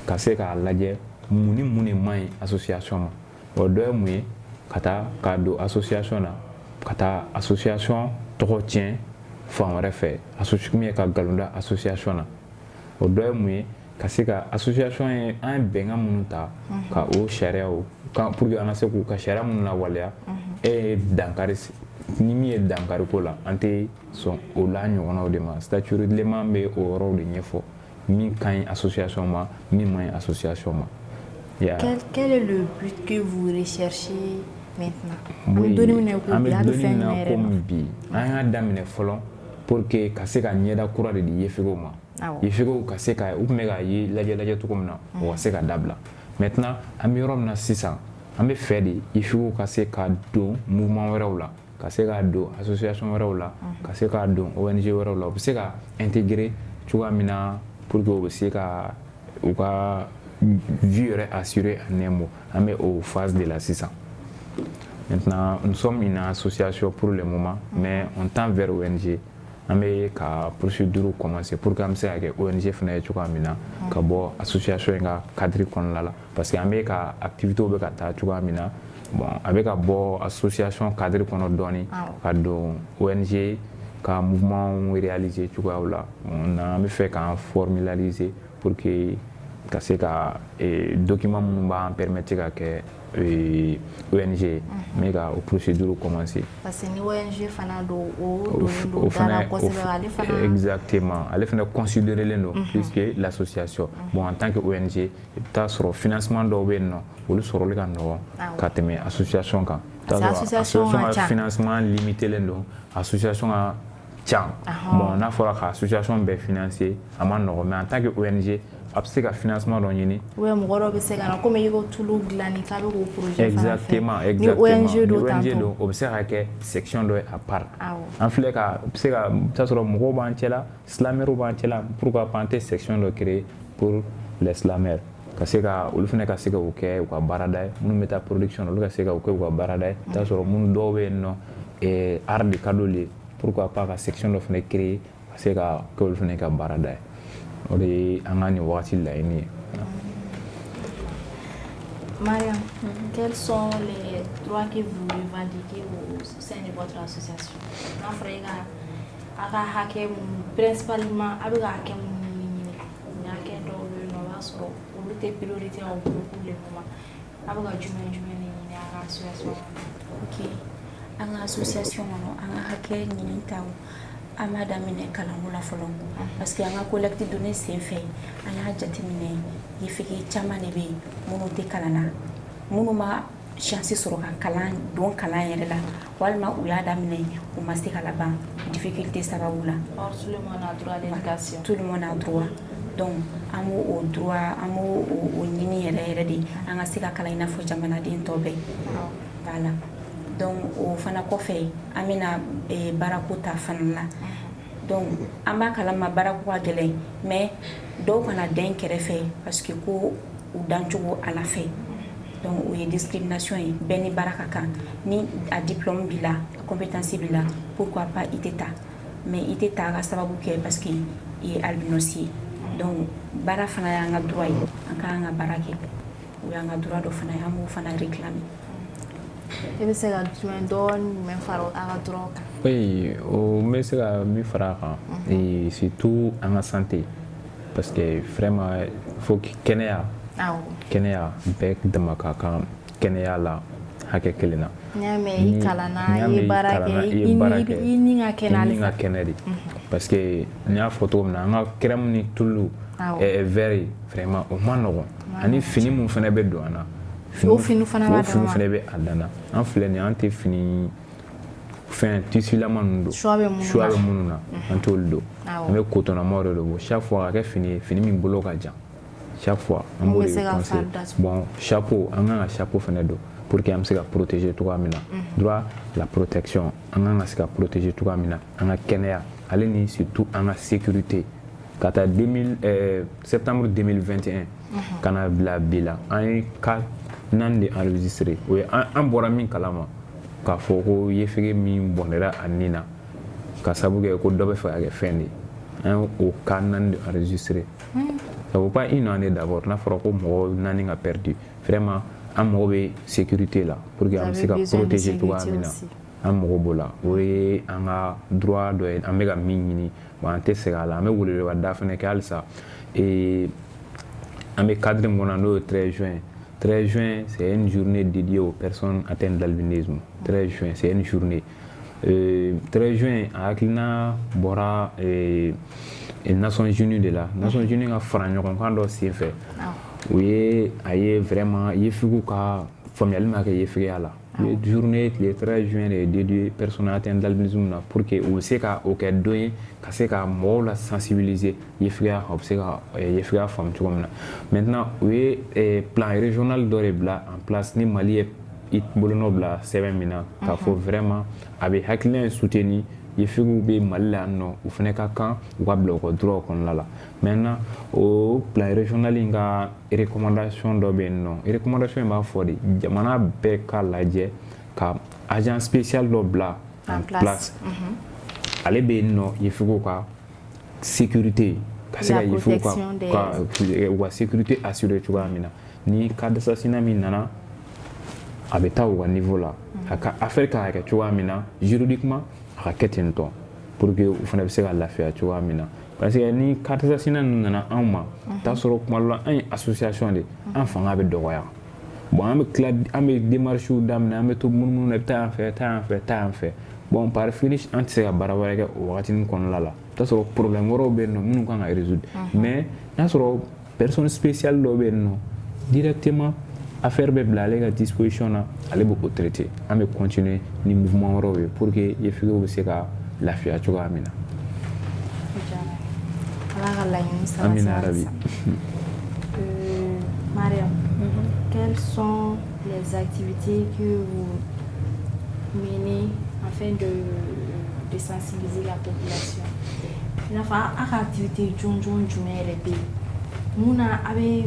ka se k'a lajɛ mun ni mun de man ɲi association ma o dɔ ye mun ye ka taa k'a don association na ka taa association tɔgɔ tiɲɛ fan wɛrɛ fɛ min ye ka nkalon da association na o dɔ ye mun ye ka se ka association ye an ye bɛnkan minnu ta ka o sariyaw pour que an ka se k'u ka sariya minnu lawaleya e ye dankari ni min ye dankari ko la an tɛ sɔn o la ɲɔgɔnnaw de ma statut règlement bɛ o yɔrɔw de ɲɛfɔ min ka ɲi association ma min man ɲi association ma. Quel est le but que vous recherchez maintenant? Oui, an bɛ donni na komi bi an y'a daminɛ fɔlɔ pour que ka se ka ɲɛda kura de di yefegew ma yefegew ka se ka u tun bɛ ka ye lajɛ cogo min na o ka se ka dabila maintenant an bɛ yɔrɔ min na sisan an bɛ fɛ de yefegew ka se ka don mouvement wɛrɛw la ka se ka don association wɛrɛw la ka se ka don ONG wɛrɛw la u bɛ se ka intégrer cogoya min na pour que u bɛ se ka u ka vie yɛrɛ assurer en un mot an bɛ o phase de la sisan. Maintenant nous sommes une association pour le moment mais on tend vers ONG an bɛ ka procédure commencer pour que an bɛ se ka kɛ ONG fana ye cogoya min na ka bɔ association in ka cadre kɔnɔna la parce que an bɛ ka activités bɛ ka taa cogoya min na. Bon, avec un bon association cadre qu'on a donné, ka don ONG, ka mouvement réalisé, tu vois là, on a fait qu'un formaliser pour que c'est ka document nous va permettre que ONG mais ka o procédure commencer. Parce que ni ONG fana do exactement, elle fait considérer les noms plus que l'association. Bon en tant que ONG, ta sur financement do ben non, ou sur le kan no ka teme association kan. Association financement limité les noms, association a tiens. Bon na fora ka association be financer ama no mais en tant que ONG c'est un financement dans l'année. Oui, comme il y a tout le projet. Exactement, exactement. ONG observe que section de à part. En fait, c'est que ça sera mon banchela, slammer au banchela, pourquoi pas une section de créer pour les slammers. Parce que au final, c'est que ok, ou quoi barada, nous mettons production, le c'est que ok, ou quoi barada, ça sera mon dowe non et art de cadolier. Pourquoi pas la section de créer, parce que au final, que barada. Mariam, quels sont les droits que vous revendiquez au sein de votre association? Principalement, priorité pour le moment. Ok. L'association a ama daminɛ kalanko la fɔlɔ parce que an ka collecte données sen fɛ an y'a jateminɛ yefege caman de bɛ yen minnu tɛ kalan na minnu ma chance sɔrɔ ka kalan don kalan yɛrɛ la walima u y'a daminɛ u ma se ka laban difficulté sababu la. Or tout le monde a droit à l'éducation. Tout le monde a droit. Donc an b'o droit an b'o ɲini yɛrɛ de an ka se ka kalan i n'a fɔ jamanaden tɔ bɛɛ. Voilà. Donc o fana kɔfɛ an bɛna baarako ta fana la. Donc an b'a kalama baarako ka gɛlɛn mais dɔw kana den kɛrɛfɛ parce que ko u dancogo ala fɛ. Donc o ye discrimination ye bɛɛ ni baara ka kan ni a diplôme b'i la a compétence b'i la pourquoi pas i tɛ taa mais i tɛ taa ka sababu kɛ parce que i ye albinos ye. Donc baara fana y'an ka droit ye an ka an ka baara kɛ o y'an ka droit dɔ fana ye an b'o fana réclamer. I bɛ se ka jumɛn dɔɔni fara an ka droit kan? Oui, o bɛ se ka min fara a kan et surtout an ka santé parce que vraiment faut que kɛnɛya kɛnɛya bɛɛ dama ka kan kɛnɛya la hakɛ kelen na. N'i y'a mɛn i kalanna i ye baara kɛ i ni ka kɛnɛ de parce que n y'a fɔ cogo min na an ka crème ni tulu vert vraiment o ma nɔgɔn ani fini mun fana bɛ don an na o fini fana bɛ a dan na an filɛ nin an tɛ fini fɛn tisilama ninnu don choix bɛ minnu na an t'olu don an bɛ cotonnamaw de don chaque fois ka kɛ fini min bolo ka jan chaque fois an b'o de conseiller bon chapeau an kan ka chapeau fana don pour que an bɛ se ka protéger cogoya min na droit la protection an kan ka se ka protéger cogoya min na an ka kɛnɛya ale ni surtout an ka sécurité ka taa septembre 2021 ka na bila bi la an ye cas 4 de enregistré o ye an bɔra min kalama k'a fɔ ko yefege min bɔnɛra a nin na ka sababu kɛ ko dɔ bɛ fɛ ka kɛ fɛn de ye an ye o cas 4 de enregistré ça vaut pas une année d'abord n'a fɔra ko mɔgɔ 4 ka perdu vraiment an mago bɛ sécurité la pour que an bɛ se ka protéger cogoya min na an mago b'o la o ye an ka droit dɔ ye an bɛ ka min ɲini wa an tɛ segin a la an bɛ weleweleda fana kɛ halisa an bɛ cadre min kɔnɔ n'o ye 13 juin 13 juin, c'est une journée dédiée aux personnes atteintes d'albinisme. 13 juin, c'est une journée. 13 juin, à Akilina, Bora et Nations Unies de là. Nations Unies a fait un peu de fait. Oui, aïe vraiment, il faut que familialement que il fait là. La journée le 13 juin est dédiée aux personnes atteintes d'albinisme pour que on sait qu'aucun donné, que c'est qu'à moi la sensibiliser, il faut que femme tu comme maintenant oui plan régional d'Orebla en place ni Mali et Bolonobla 7 mina qu'il faut vraiment avec hakilin soutenir il faut que be Mali là non ou fene ka kan ou bloquer droit kon là maintenant au plan régional inga recommandation do ben non recommandation ba fodi jamana be ka laje ka agent spécial do bla en place ale be non il faut ka sécurité parce que il faut ka sécurité assurée tu vois mina ni cas d'assassinat min nana abeta au niveau là aka affaire ka tu vois mina juridiquement raquetin ton pour que vous fana se ka lafiya tu vois mina parce que ni cas d'assassinat nana en ma ta soro kuma la un association de en fanga be dɔgɔya bon an bɛ démarche daminɛ an bɛ to munumunu na taa an fɛ bon par finish an tɛ se ka baara wɛrɛ kɛ o wagati kɔnɔna la ta sɔrɔ problème wɛrɛw bɛ yen nɔ minnu kan ka résoudre mais n'a sɔrɔ personne spéciale dɔ bɛ yen nɔ directement affaire bɛ bila ale ka disposition na ale bɛ o traiter an bɛ continuer ni mouvement wɛrɛw ye pour que yefigew bɛ se ka lafiya cogoya min na. Amina Rabi. Mariam, quelles sont les activités que vous menez afin de sensibiliser la population? Il y a activité jumɛn yɛrɛ bɛ yen mun na a bɛ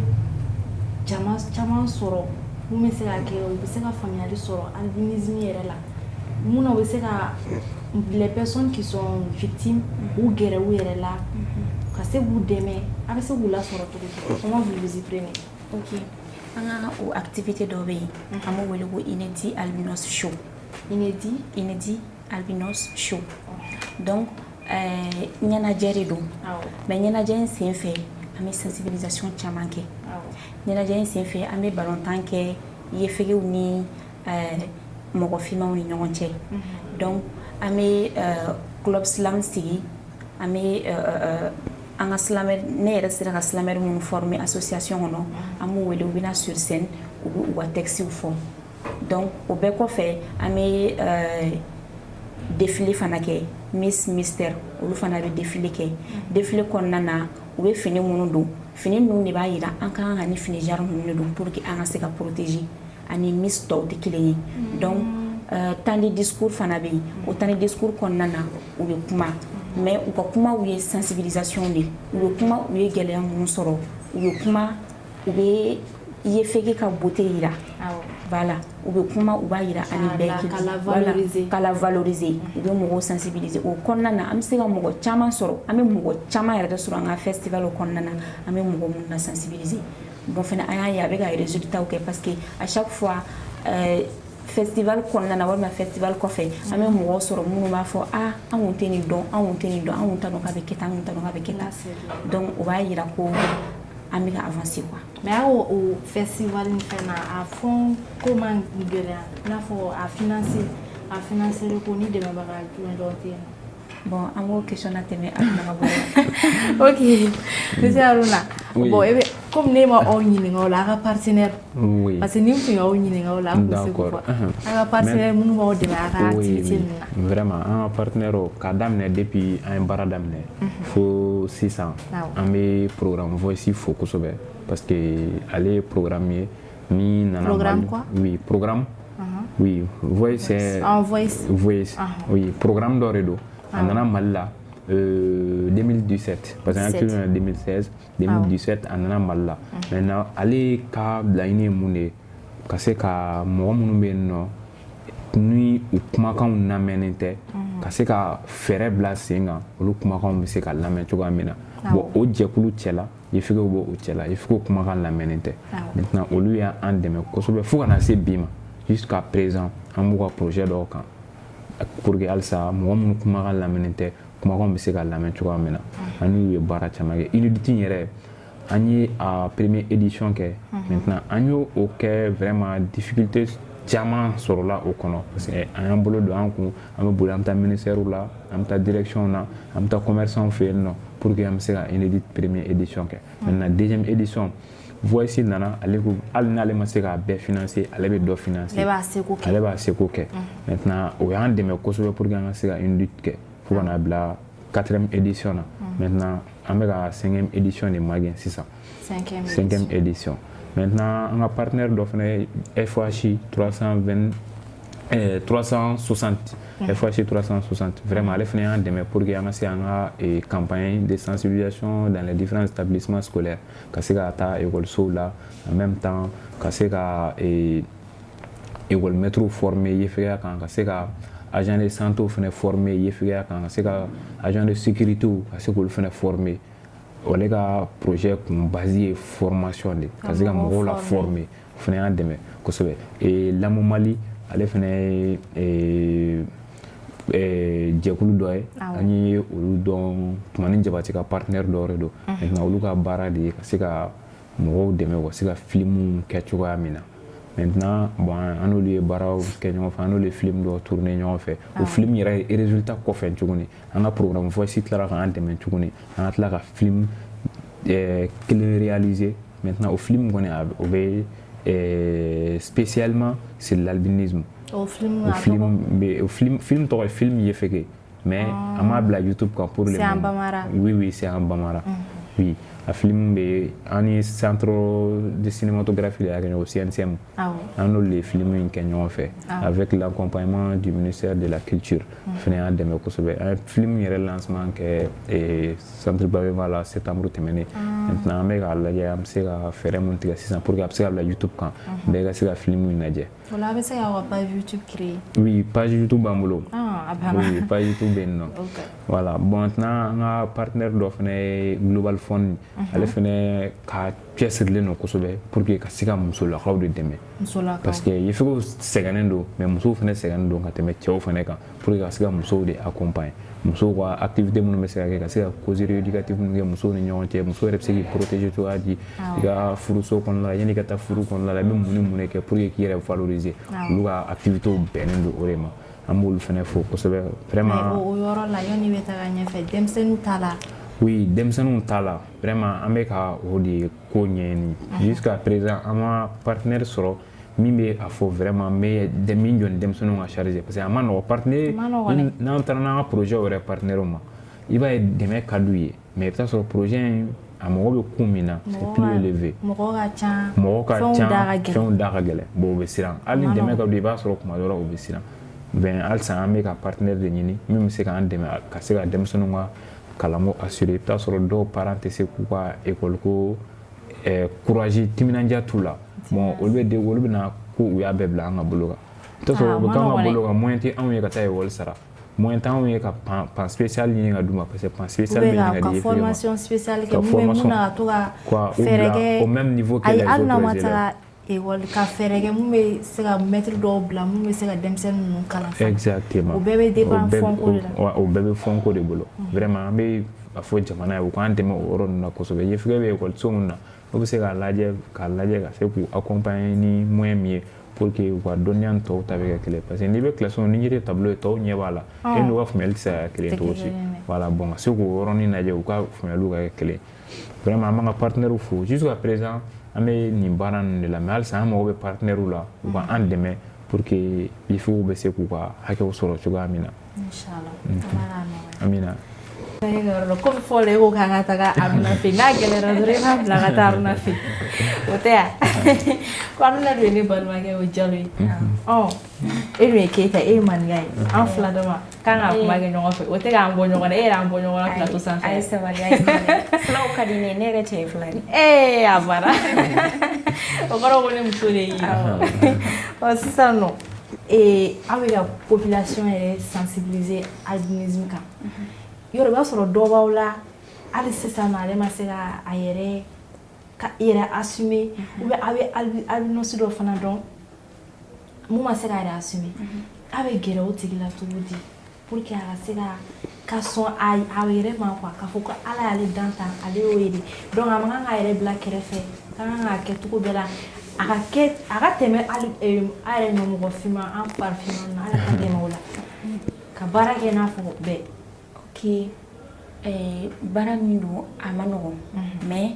caman sɔrɔ mun bɛ se ka kɛ u bɛ se ka faamuyali sɔrɔ albinisme yɛrɛ la mun na u bɛ se ka les personnes qui sont victimes u gɛrɛ u yɛrɛ la ka se k'u dɛmɛ a bɛ se k'u lasɔrɔ cogo di comment vous y prenez? Ok, an ka o activité dɔ bɛ yen an b'o wele ko Inédit Albinos Show. Inédit Albinos Show. Donc ɲɛnajɛ de don mais ɲɛnajɛ in sen fɛ an bɛ sensibilisation caman kɛ ɲɛnajɛ in sen fɛ an bɛ balontan kɛ yefegew ni mɔgɔ finmanw ni ɲɔgɔn cɛ donc an bɛ club slam sigi an bɛ an ka silamɛ ne yɛrɛ sera ka silamɛri minnu former association kɔnɔ an b'u wele u bɛ na sur scène u bɛ u ka textes fɔ donc o bɛɛ kɔfɛ an bɛ défilé fana kɛ Miss Mystère olu fana bɛ défilé kɛ défilé kɔnɔna na u bɛ fini minnu don fini ninnu de b'a yira an ka kan ka ni fini genre ninnu de don pour que an ka se ka protéger ani Miss tɔw tɛ kelen ye donc temps de discours fana bɛ yen o temps de discours kɔnɔna na u bɛ kuma mais u ka kuma u ye sensibilisation de u bɛ kuma u ye gɛlɛya minnu sɔrɔ u bɛ kuma u bɛ ye fege ka beauté yira voilà u bɛ kuma u b'a yira ani bɛɛ k'a la valoriser u bɛ mɔgɔw sensibiliser o kɔnɔna na an bɛ se ka mɔgɔ caman sɔrɔ an bɛ mɔgɔ caman yɛrɛ sɔrɔ an ka festival o kɔnɔna na an bɛ mɔgɔ minnu na sensibiliser bon fana an y'a ye a bɛ ka résultat kɛ parce que à chaque fois festival kɔnɔna na walima festival kɔfɛ an bɛ mɔgɔw sɔrɔ minnu b'a fɔ an kun tɛ nin dɔn an kun tɛ nin dɔn an kun t'a dɔn k'a bɛ kɛ tan an kun t'a dɔn k'a bɛ kɛ tan donc o b'a yira ko an bɛ ka avancer quoi. Mais au festival in fana a fond comment gɛlɛya i n'a fɔ a financer ko ni dɛmɛbaga jɔnjɔn tɛ yen. Bon an b'o question na tɛmɛ Aruna ka bɔ. Ok monsieur Aruna bon e bɛ comme ne ma aw ɲininka o la a ka partenaire parce que ni n tun y'aw ɲininka o la an tun se k'o fɔ a ka partenaire minnu b'aw dɛmɛ a ka activité ninnu na. Vraiment an ka partenaire k'a daminɛ depuis an ye baara daminɛ fo sisan an bɛ programme Voici fo kosɛbɛ parce que ale ye programme ye min nana programme quoi oui programme oui Voice c'est Voice oui programme dɔ de don a nana Mali la 2017 parce que an kiri na 2016 2017 a nana Mali la maintenant ale ka laɲini ye mun de ye ka se ka mɔgɔ minnu bɛ yen nɔ ni u kumakanw lamɛnnen tɛ ka se ka fɛɛrɛ bila sen kan olu kumakanw bɛ se ka lamɛn cogoya min na bon o jɛkulu cɛla yefigew b'o cɛla yefigew kumakan lamɛnnen tɛ maintenant olu y'an dɛmɛ kosɛbɛ fo ka na se bi ma jusqu'à présent an b'u ka projet dɔw kan pour que halisa mɔgɔ minnu kumakan lamɛnnen tɛ kumakanw bɛ se ka lamɛn cogoya min na an n'u ye baara caman kɛ inédit yɛrɛ an ye a première édition kɛ maintenant an y'o kɛ vraiment difficulté caman sɔrɔla o kɔnɔ parce que an y'an bolo don an kun an bɛ boli an bɛ taa ministère la an bɛ taa direction na an bɛ taa commerçant fɛ yen nɔ pour que an bɛ se ka inédit première édition kɛ maintenant deuxième édition Voici nana ale ko hali n'ale ma se k'a bɛɛ financer ale bɛ dɔ financer ale b'a seko kɛ maintenant o y'an dɛmɛ kosɛbɛ pour que an ka se ka inédit kɛ fo ka na bila 4e édition na maintenant an bɛ ka 5e édition de magɛn sisan 5e édition maintenant an ka partenaire dɔ fana ye FHI 360 FHI 360 vraiment ale fana y'an dɛmɛ pour que an ka se an ka campagne de sensibilisation dans les différents établissements scolaires ka se ka taa école la en même temps ka se ka école maître former yefeya kan ka se ka agent de santé fana former yefeya kan ka se ka agent de sécurité ka se k'olu fana former ole ka projet kun base ye formation de ka se ka mɔgɔw la former fana y'an dɛmɛ kosɛbɛ Lamu Mali ale fana ye jɛkulu dɔ ye an ye olu dɔn Tumani Jabate ka partenaire dɔ de don maintenant olu ka baara de ye ka se ka mɔgɔw dɛmɛ u ka se ka film kɛ cogoya min na maintenant bon an n'olu ye baaraw kɛ ɲɔgɔn fɛ an n'olu ye film dɔw tourner ɲɔgɔn fɛ o film yɛrɛ résultat kɔfɛ tuguni an ka programme Voici tilara k'an dɛmɛ tuguni an ka tila ka film kelen réaliser maintenant o film kɔni o bɛ spécialement sur l'albinisme film tɔgɔ ye film yefege mais an m'a bila YouTube kan pour le moment oui c'est en Bambara oui a film bɛ an ni centre de cinématographie de y'a kɛ ɲɔgɔn CNCM an n'olu ye film in kɛ ɲɔgɔn fɛ avec l'accompagnement du ministère de la culture fana y'an dɛmɛ kosɛbɛ an ye film yɛrɛ lancement kɛ centre Babemba la septembre tɛmɛnen maintenant an bɛ k'a lajɛ an bɛ se ka fɛɛrɛ mun tigɛ sisan pour que a bɛ se ka bila YouTube kan bɛɛ ka se ka film in lajɛ. O la a bɛ se k'aw ka page YouTube créer. Oui page YouTube b'an bolo. Oui page YouTube bɛ yen nɔ. Voilà bon maintenant an ka partenaire dɔ fana ye Global Fund ale fana ka cɛsirilen don kosɛbɛ pour que ka se ka musolakaw de dɛmɛ parce que yefegew sɛgɛnnen don mais musow fana sɛgɛnnen don ka tɛmɛ cɛw fana kan pour que ka se ka musow de accompagner musow ka activité minnu bɛ se ka kɛ ka se ka causerie éducative minnu kɛ musow ni ɲɔgɔn cɛ muso yɛrɛ bɛ se k'i protéger cogoya di i ka furuso kɔnɔna la yanni i ka taa furu kɔnɔna la i bɛ mun ni mun de kɛ pour que k'i yɛrɛ valoriser olu ka activités bɛnnen don o de ma an b'olu fana fo kosɛbɛ vraiment o yɔrɔ la yani bɛ taga ɲɛfɛ denmisɛnninw ta la oui denmisɛnninw ta la vraiment an bɛ ka o de ko ɲɛɲini jusqu'à présent an ma partenaire sɔrɔ min bɛ a fɔ vraiment n bɛ min jɔ ni denmisɛnninw ka charge parce que a ma nɔgɔ partenaire n'an taara n'an ka projet wɛrɛ partenaire ma i b'a ye dɛmɛ ka d'u ye mais i bɛ taa sɔrɔ projet in a mɔgɔ bɛ kun min na c'est plus élevé mɔgɔ ka ca fɛnw da ka gɛlɛn bon o bɛ siran hali ni dɛmɛ ka d'u ye i b'a sɔrɔ kuma dɔ la o bɛ siran ben halisa an bɛ ka partenaire de ɲini min bɛ se k'an dɛmɛ ka se ka denmisɛnninw ka kalanko assurer i bɛ taa sɔrɔ dɔw parents tɛ se k'u ka école ko courage timinandiya t'u la bon olu bɛ na ko u y'a bɛɛ bila an ka bolo kan i bɛ taa sɔrɔ u bɛ k'an ka bolo kan moyen tɛ anw ye ka taa école sara moyen t'anw ye ka pan spécial ɲini ka d'u ma parce que pan spécial bɛ ɲini ka di formation spéciale kɛ mun bɛ mun na ka to ka fɛɛrɛ kɛ au même niveau que les autres élèves hali n'a ma taga école ka fɛɛrɛ kɛ mun bɛ se ka maître dɔw bila mun bɛ se ka denmisɛnnin ninnu kalan exactement o bɛɛ bɛ dépend fɔnko de la o bɛɛ bɛ fɔnko de bolo vraiment an bɛ a fɔ jamana ye u k'an dɛmɛ o yɔrɔ ninnu na kosɛbɛ yefegɛ bɛ école so min na o bɛ se k'a lajɛ ka se k'u accompagner ni moyen min ye pour que u ka dɔnniya tɔw ta bɛ kɛ kelen parce que n'i bɛ classe ni yɛrɛ tableau ye tɔw ɲɛ b'a la e n'u ka faamuyali tɛ se ka kɛ kelen cogo si voilà bon ka se k'o yɔrɔnin lajɛ u ka faamuyaliw ka kɛ kelen vraiment an b'an ka partenaires fo jusqu'à présent an bɛ nin baara ninnu de la mais halisa an mago bɛ partenaires la u ka an dɛmɛ pour que IFEW bɛ se k'u ka hakɛw sɔrɔ cogoya min na inchallah amina comme fɔlɔ e ko k'an ka taga Aruna fɛ n'a gɛlɛyara dɔrɔn i b'a bila ka taa Aruna fɛ o tɛ yan ko Aruna dun ye ne balimakɛ o Jalo ye e dun ye Keyita e ye maninka ye an fila dama k'an ka kuma kɛ ɲɔgɔn fɛ o tɛ k'an bɔ ɲɔgɔn na e yɛrɛ an bɔ ɲɔgɔn na plateau sanfɛ a ye sabali a ye sabali fulaw ka di ne ye ne yɛrɛ cɛ ye fila de a bara o kɔrɔ ko ne muso de ye sisan nɔ aw bɛ ka population yɛrɛ sensibiliser albinisme kan yɔrɔ b'a sɔrɔ dɔw b'aw la hali sisan ale ma se ka a yɛrɛ assumer ou bien a bɛ albinos dɔ fana dɔn mun ma se ka yɛrɛ assumer a bɛ gɛrɛ o tigi la cogo di pour que a ka se ka sɔn a yɛrɛ ma quoi k'a fɔ ko ala y'ale dan tan ale y'o ye de donc a man kan k'a yɛrɛ bila kɛrɛfɛ ka kan k'a kɛ cogo bɛɛ la a ka tɛmɛ hali a yɛrɛ ɲɛmɔgɔ finman an farifinman na ala ka dɛmɛ o la ka baara kɛ n'a fɔ bɛɛ baara min don a ma nɔgɔn mais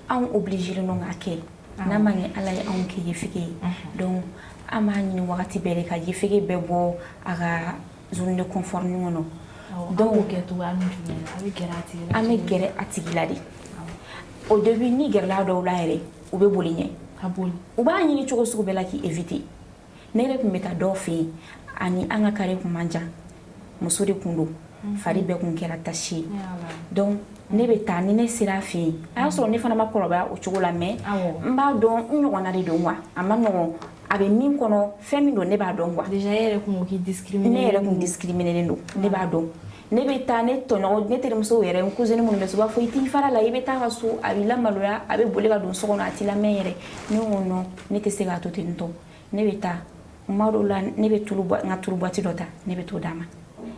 anw obligé non k'a kɛ n'a ma ɲɛ ala ye anw kɛ yefege ye donc an b'a ɲini wagati bɛɛ de ka yefege bɛɛ bɔ a ka zone de confort kɔnɔ donc an bɛ gɛrɛ a tigi la de au début ni gɛrɛla dɔw la yɛrɛ u bɛ boli ɲɛ u b'a ɲini cogo sugu bɛɛ la k'i éviter ne yɛrɛ tun bɛ taa dɔw fɛ yen ani an ka carré kun man jan muso de kun don fari bɛɛ kun kɛra tasi ye donc ne bɛ taa ni ne sera a fɛ yen a y'a sɔrɔ ne fana ma kɔrɔbaya o cogo la mais n b'a dɔn n ɲɔgɔnna de don wa a ma nɔgɔn a bɛ min kɔnɔ fɛn min don ne b'a dɔn quoi déjà e yɛrɛ kun k'i discriminer ne yɛrɛ kun discriminer don ne b'a dɔn ne bɛ taa ne tɔɲɔgɔn ne terimuso yɛrɛ n cousine minnu bɛ so u b'a fɔ i t'i fara la i bɛ taa ka so a b'i lamaloya a bɛ boli ka don so kɔnɔ a t'i lamɛn yɛrɛ ne ko non ne tɛ se k'a to ten tɔ ne bɛ taa tuma dɔw la ne bɛ tulu n ka tulu boîte dɔ ta ne bɛ t'o d'a ma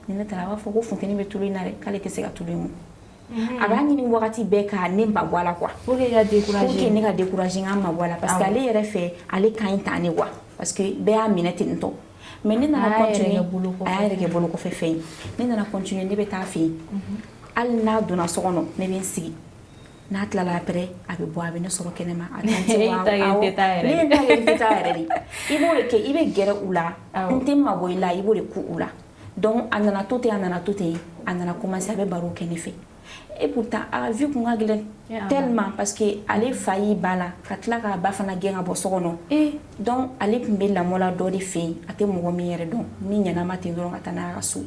ni ne taara a b'a fɔ ko funteni bɛ tulu in na dɛ k'ale tɛ se ka tulu in a b'a ɲini wagati bɛɛ ka ne mabɔ a la quoi pour que ne ka décourager n ka mabɔ a la parce que ale yɛrɛ fɛ ale ka ɲi tan ne quoi parce que bɛɛ y'a minɛ ten tɔ mais ne nana continuer a y'a yɛrɛ kɛ bolo kɔfɛ fɛn ye ne nana continuer ne bɛ taa fɛ yen hali n'a donna so kɔnɔ ne bɛ n sigi n'a tilala après a bɛ bɔ a bɛ ne sɔrɔ kɛnɛma a bɛ n ne ye n ta kɛ n tɛ taa yɛrɛ de i b'o de kɛ i bɛ gɛrɛ u la n tɛ mabɔ i la i b'o de ku u la donc a nana to ten a nana commencer a bɛ baro kɛ ne fɛ et pourtant a ka vie kun ka gɛlɛn tellement parce que ale fa y'i ba la ka tila k'a ba fana gɛn ka bɔ so kɔnɔ donc ale tun bɛ lamɔ la dɔ de fɛ yen a tɛ mɔgɔ min yɛrɛ dɔn min ɲɛnama ten dɔrɔn ka taa n'a ka so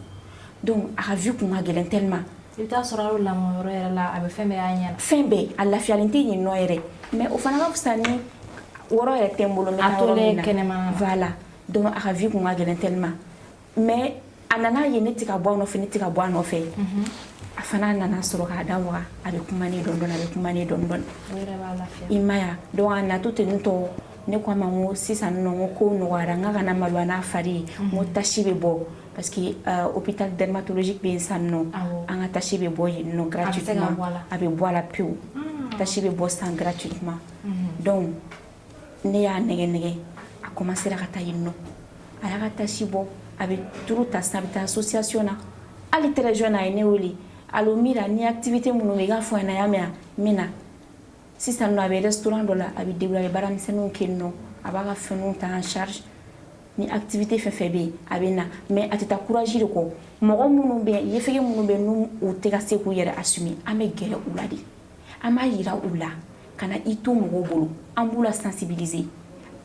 donc a ka vie kun ka gɛlɛn tellement i bɛ taa sɔrɔ hali lamɔyɔrɔ yɛrɛ la a bɛ fɛn bɛɛ y'a ɲɛna fɛn bɛɛ a lafiyalen tɛ yen nɔ yɛrɛ mais o fana ka fisa ni wɔrɔ yɛrɛ tɛ n bolo n bɛ taa yɔrɔ min na kɛnɛma voilà donc a ka vie kun ka gɛlɛn tellement mais a nana ye ne tɛ ka bɔ a nɔfɛ ne tɛ ka bɔ a nɔfɛ a fana nana sɔrɔ k'a da waga a bɛ kuma ne dɔn a bɛ kuma ne dɔn i ma ya donc a na to ten tɔ ne ko a ma n ko sisan nɔ n ko kow nɔgɔyara n ka kana maloya n'a fari ye n ko tasi bɛ bɔ parce que hôpital dermatologique bɛ yen sisan nɔ an ka tasi bɛ bɔ yen nɔ gratuitement a bɛ bɔ a la pewu tasi bɛ bɔ sisan gratuitement donc ne y'a nɛgɛ nɛgɛ a commencera ka taa yen nɔ a y'a ka tasi bɔ a bɛ turu ta sisan a bɛ taa association na hali très jeune a ye ne wele allo Mira ni activité minnu bɛ i k'a fɔ n ɲɛna y'a mɛn wa n bɛ na sisan nɔ a bɛ restaurant dɔ la a bɛ débrouiller a bɛ baaramisɛnninw kɛ yen nɔ a b'a ka fɛnw ta en charge ni activité fɛn fɛn bɛ yen a bɛ na mais a tɛ taa courage de kɔ mɔgɔ minnu bɛ yen yefege minnu bɛ yen n'u tɛ ka se k'u yɛrɛ assumer an bɛ gɛrɛ u la de an b'a yira u la ka na i to mɔgɔw bolo an b'u la sensibiliser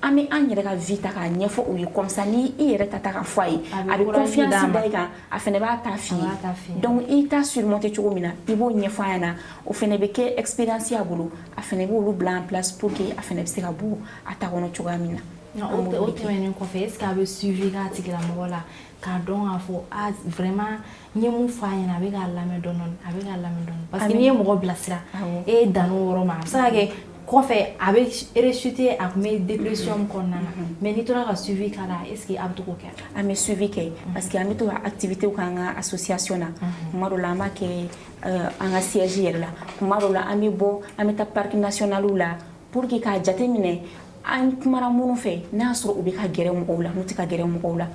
an bɛ an yɛrɛ ka vie ta k'a ɲɛfɔ u ye comme ça ni i yɛrɛ ta ka fɔ a ye a bɛ confiance da i kan a fɛnɛ b'a ta f'i ye donc i t'a surmonter cogo min na i b'o ɲɛfɔ a ɲɛna o fɛnɛ bɛ kɛ expérience y'a bolo a fɛnɛ b'olu bila en place pour que a fɛnɛ bɛ se ka bɔ a ta kɔnɔ cogoya min na. O tɛmɛnen kɔfɛ est ce que a bɛ suivi k'a tigilamɔgɔ la k'a dɔn k'a fɔ ah vraiment n ye mun fɔ a ɲɛna a bɛ k'a lamɛn dɔɔni a bɛ k'a lamɛn dɔɔni parce que n'i ye mɔgɔ bilasira e ye dan n'o yɔrɔ ma a bɛ se ka kɛ kɔfɛ a bɛ rechuter a tun bɛ dépression kɔnɔna na mais n'i tora ka suivi k'a la est ce que a bɛ to k'o kɛ. An bɛ suivi kɛ parce que an bɛ to ka activité kɛ an ka association na tuma dɔw la an b'a kɛ an ka siège yɛrɛ la tuma dɔw la an bɛ bɔ an bɛ taa parc national la pour que k'a jateminɛ an kumana minnu fɛ n'a y'a sɔrɔ u bɛ ka gɛrɛ mɔgɔw la n'u tɛ ka gɛrɛ mɔgɔw la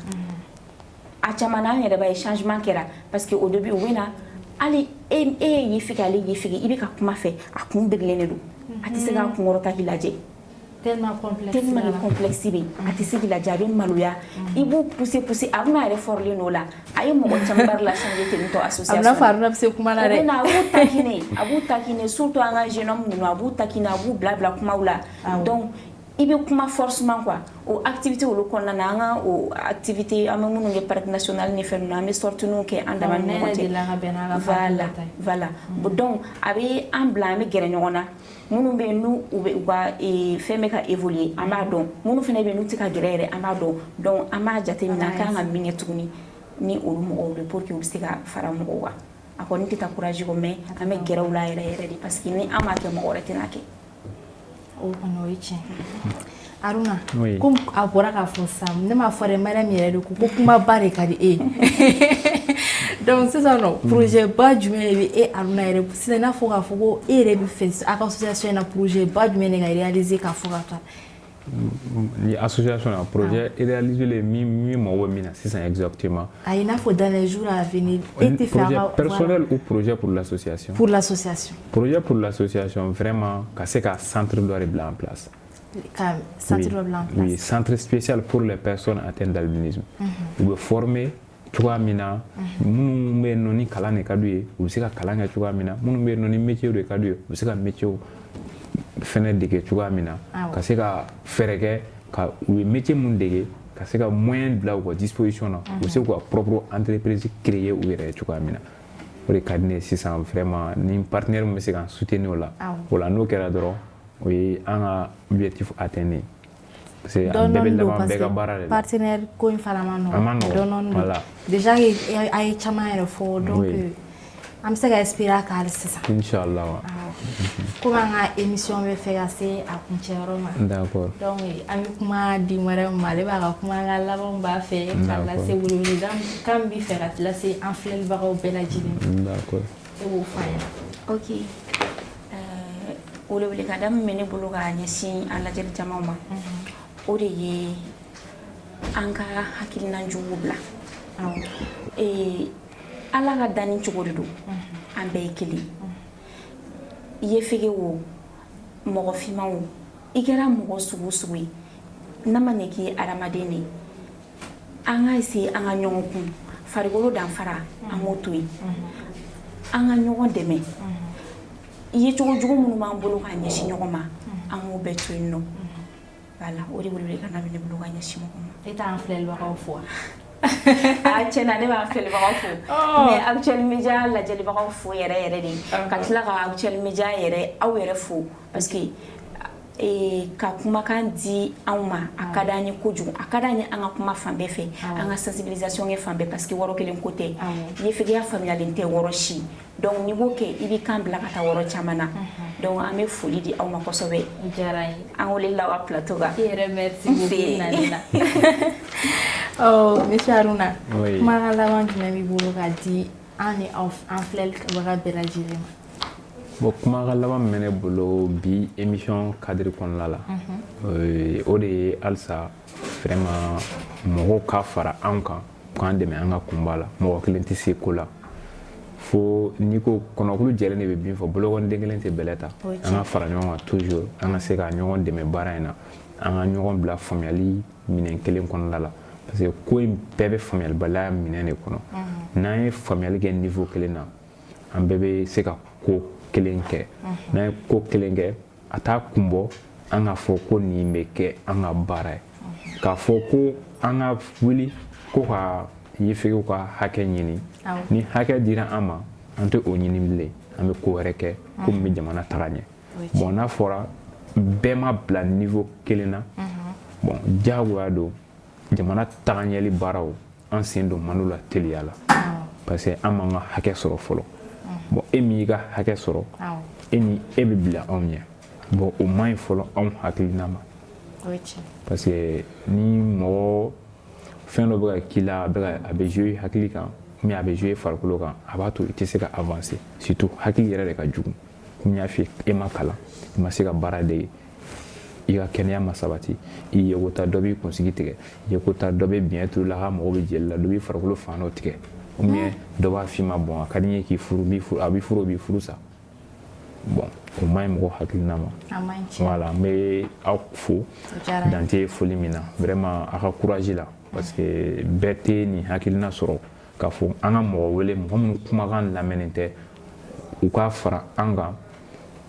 a caman na an yɛrɛ b'a ye changement kɛra parce que au début u bɛ na hali e ye yefege ale yefege i bɛ ka kuma fɛ a kun birilen de don a tɛ se k'a kunkɔrɔta k'i lajɛ tellement complexe bɛ a tɛ se k'i lajɛ a bɛ maloya i b'u pousser a bɛna yɛrɛ fɔrilen n'o la a ye mɔgɔ caman bari la changer ten tɔ association a bɛna fɔ Aruna bɛ se kuma na dɛ a b'u taquiner surtout an ka jeune homme ninnu a b'u taquiner a b'u bila kumaw la donc i bɛ kuma forcément quoi o activité olu kɔnɔna na an ka o activité an bɛ minnu kɛ parc national ni fɛn ninnu an bɛ sorties kɛ an dama ni ɲɔgɔn cɛ voilà donc a bɛ an bila an bɛ gɛrɛ ɲɔgɔn na minnu bɛ yen n'u ka fɛn bɛ ka évoluer an b'a dɔn minnu fana bɛ yen n'u tɛ ka gɛrɛ yɛrɛ an b'a dɔn donc an b'a jateminɛ an kan ka min kɛ tuguni ni olu mɔgɔw de pour que u bɛ se ka fara mɔgɔw kan a kɔni tɛ taa courage kɔ mais an bɛ gɛrɛ u la yɛrɛ yɛrɛ de parce que ni an m'a kɛ mɔgɔ wɛrɛ tɛna kɛ. O kɔni o ye tiɲɛ Aruna komi a bɔra k'a fɔ sisan ne m'a fɔ dɛ Mariam yɛrɛ de ko kumaba de ka di e donc sisan nɔ projet ba jumɛn de bɛ e Aruna yɛrɛ sisan n'a fɔ k'a fɔ ko e yɛrɛ bɛ fɛ a ka association na projet ba jumɛn de ka réaliser k'a fɔ ka taa. Ni association na projet réaliser le mi mago bɛ min na sisan exactement. A i n'a fɔ dans les jours à venir e tɛ fɛ a ka personnel ou projet pour l'association. Pour l'association. Projet pour l'association vraiment ka se ka centre dɔ de bila en place. Ka centre dɔ bila en place. Oui, centre spécial pour les personnes atteintes d'albinisme. U bɛ former cogoya min na minnu bɛ yen nɔ ni kalan de ka d'u ye u bɛ se ka kalan kɛ cogoya min na minnu bɛ yen nɔ ni métier de ka d'u ye u bɛ se ka métier fɛnɛ dege cogoya min na ka se ka fɛɛrɛ kɛ ka u ye métier mun dege ka se ka moyen bila u ka disposition na u bɛ se k'u ka propre entreprise créer u yɛrɛ ye cogoya min na o de ka di ne ye sisan vraiment ni partenaire min bɛ se k'an soutenir o la o la n'o kɛra dɔrɔn o ye an ka objectif atteindre parce que an bɛɛ bɛ laban bɛɛ ka baara de la partenaire ko in fana ma nɔgɔn voilà déjà a ye caman yɛrɛ fɔ donc an bɛ se ka espérer k'a hali sisan inchallah komi an ka émission bɛ fɛ ka se a kuncɛyɔrɔ ma d'accord donc an bɛ kuma di Mariam ma ale b'a ka kuma an ka labanw b'a fɛ k'a lase weleweleda kan b'i fɛ ka lase an filɛlibagaw bɛɛ lajɛlen d'accord e b'o fɔ an ɲɛna. Ok weleweleda min bɛ ne bolo k'a ɲɛsin an lajɛli jamaw ma o de ye an ka hakilina juguw bila ala ka danni cogo de don an bɛɛ ye kelen yefege wo mɔgɔ finman wo i kɛra mɔgɔ sugu sugu ye n'a ma ɲɛ k'i ye adamaden de ye an ka essayer an ka ɲɔgɔn kun farikolo danfara an k'o to yen an ka ɲɔgɔn dɛmɛ ye cogo jugu minnu b'an bolo k'a ɲɛsin ɲɔgɔn ma an k'o bɛɛ to yen nɔ voilà o de wele ka na bɛ ne bolo ka ɲɛsin mɔgɔ ma. E t'an filɛlibagaw fo wa. Tiɲɛna ne b'a filɛlibagaw fo mais Actuel Media lajɛlibagaw fo yɛrɛ yɛrɛ de ka tila ka Actuel Media yɛrɛ aw yɛrɛ fo parce que ka kumakan di anw ma a ka d'an ye kojugu a ka d'an ye an ka kuma fan bɛɛ fɛ an ka sensibilisation kɛ fan bɛɛ parce que wɔrɔ kelen ko tɛ yefegeya faamuyalen tɛ wɔrɔ si donc n'i b'o kɛ i b'i kan bila ka taa wɔrɔ caman na donc an bɛ foli di aw ma kosɛbɛ an welela aw ka plateau kan. I yɛrɛ merci beaucoup nali la. Monsieur Aruna kumakan laban jumɛn b'i bolo ka di an ni an filɛlibaga bɛɛ lajɛlen ma. Bon kumakan laban min bɛ ne bolo bi émission cadre kɔnɔna la o de ye halisa vraiment mɔgɔw ka fara an kan k'an dɛmɛ an ka kunba la mɔgɔ kelen tɛ se ko la fo n'i ko kɔnɔkulu jɛlen de bɛ bin fɔ bolokɔniden kelen tɛ bɛlɛ ta an ka fara ɲɔgɔn kan toujours an ka se ka ɲɔgɔn dɛmɛ baara in na an ka ɲɔgɔn bila faamuyali minɛn kelen kɔnɔna la parce que ko in bɛɛ bɛ faamuyalibaliya minɛn de kɔnɔ n'an ye faamuyali kɛ niveau kelen na an bɛɛ bɛ se ka ko kelen kɛ n'an ye ko kelen kɛ a t'a kun bɔ an ka fɔ ko nin bɛ kɛ an ka baara ye k'a fɔ ko an ka wuli ko ka yefegew ka hakɛ ɲini ni hakɛ dira an ma an tɛ o ɲini bilen an bɛ ko wɛrɛ kɛ ko min bɛ jamana taga ɲɛ bon n'a fɔra bɛɛ ma bila niveau kelen na bon diyagoya don jamana tagaɲɛli baaraw an sen don man la teliya la parce que an m'an ka hakɛ sɔrɔ fɔlɔ bon e min y'i ka hakɛ sɔrɔ e ni e bɛ bila anw ɲɛ bon o man ɲi fɔlɔ anw hakilina ma parce que ni mɔgɔ fɛn dɔ bɛ ka k'i la a bɛ jouer hakili kan mais a bɛ jouer farikolo kan a b'a to i tɛ se ka avancer surtout hakili yɛrɛ de ka jugu komi n y'a f'i ye e ma kalan i ma se ka baara dege i ka kɛnɛya ma sabati i yekota dɔ b'i kunsigi tigɛ yekota dɔ bɛ biɲɛ turu la a ka mɔgɔ bɛ jeli la dɔ b'i farikolo fan dɔ tigɛ ou bien dɔ b'a f'i ma bon a ka di n ye k'i furu a b'i furu o b'i furu sa bon o man ɲi mɔgɔ hakilina ma voilà n bɛ aw fo dante foli min na vraiment a ka courage la parce que bɛɛ tɛ nin hakilina sɔrɔ k'a fɔ an ka mɔgɔ wele mɔgɔ minnu kumakan lamɛnnen tɛ u k'a fara an kan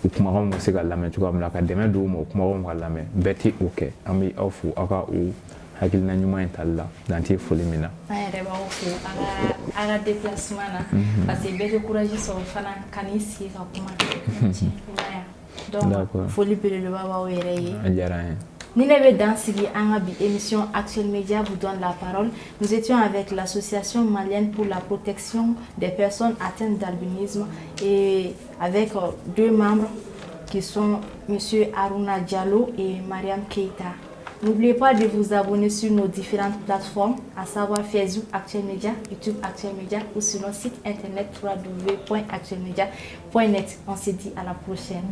u kumakanw ka se ka lamɛn cogoya min na ka dɛmɛ d'u ma o kumakanw ka lamɛn bɛɛ tɛ o kɛ an bɛ aw fo aw ka o hakilina ɲuman in tali la dante foli min na an yɛrɛ b'aw fo an ka déplacement na parce que bɛɛ tɛ courage sɔrɔ fana ka n'i sigi ka kuma donc foli belebeleba b'aw yɛrɛ ye a diyara an ye. Ni ne bɛ dan sigi an ka bi émission Actuel Média vous donne la parole. Nous étions avec l'association malienne pour la protection des personnes atteintes d'albinisme et avec deux membres qui sont monsieur Aruna Diallo et Mariam Keita. N'oubliez pas de vous abonner sur nos différentes plateformes, à savoir Facebook Actuel Média, YouTube Actuel Média ou sur notre site internet www.actuelmedia.net. On se dit à la prochaine.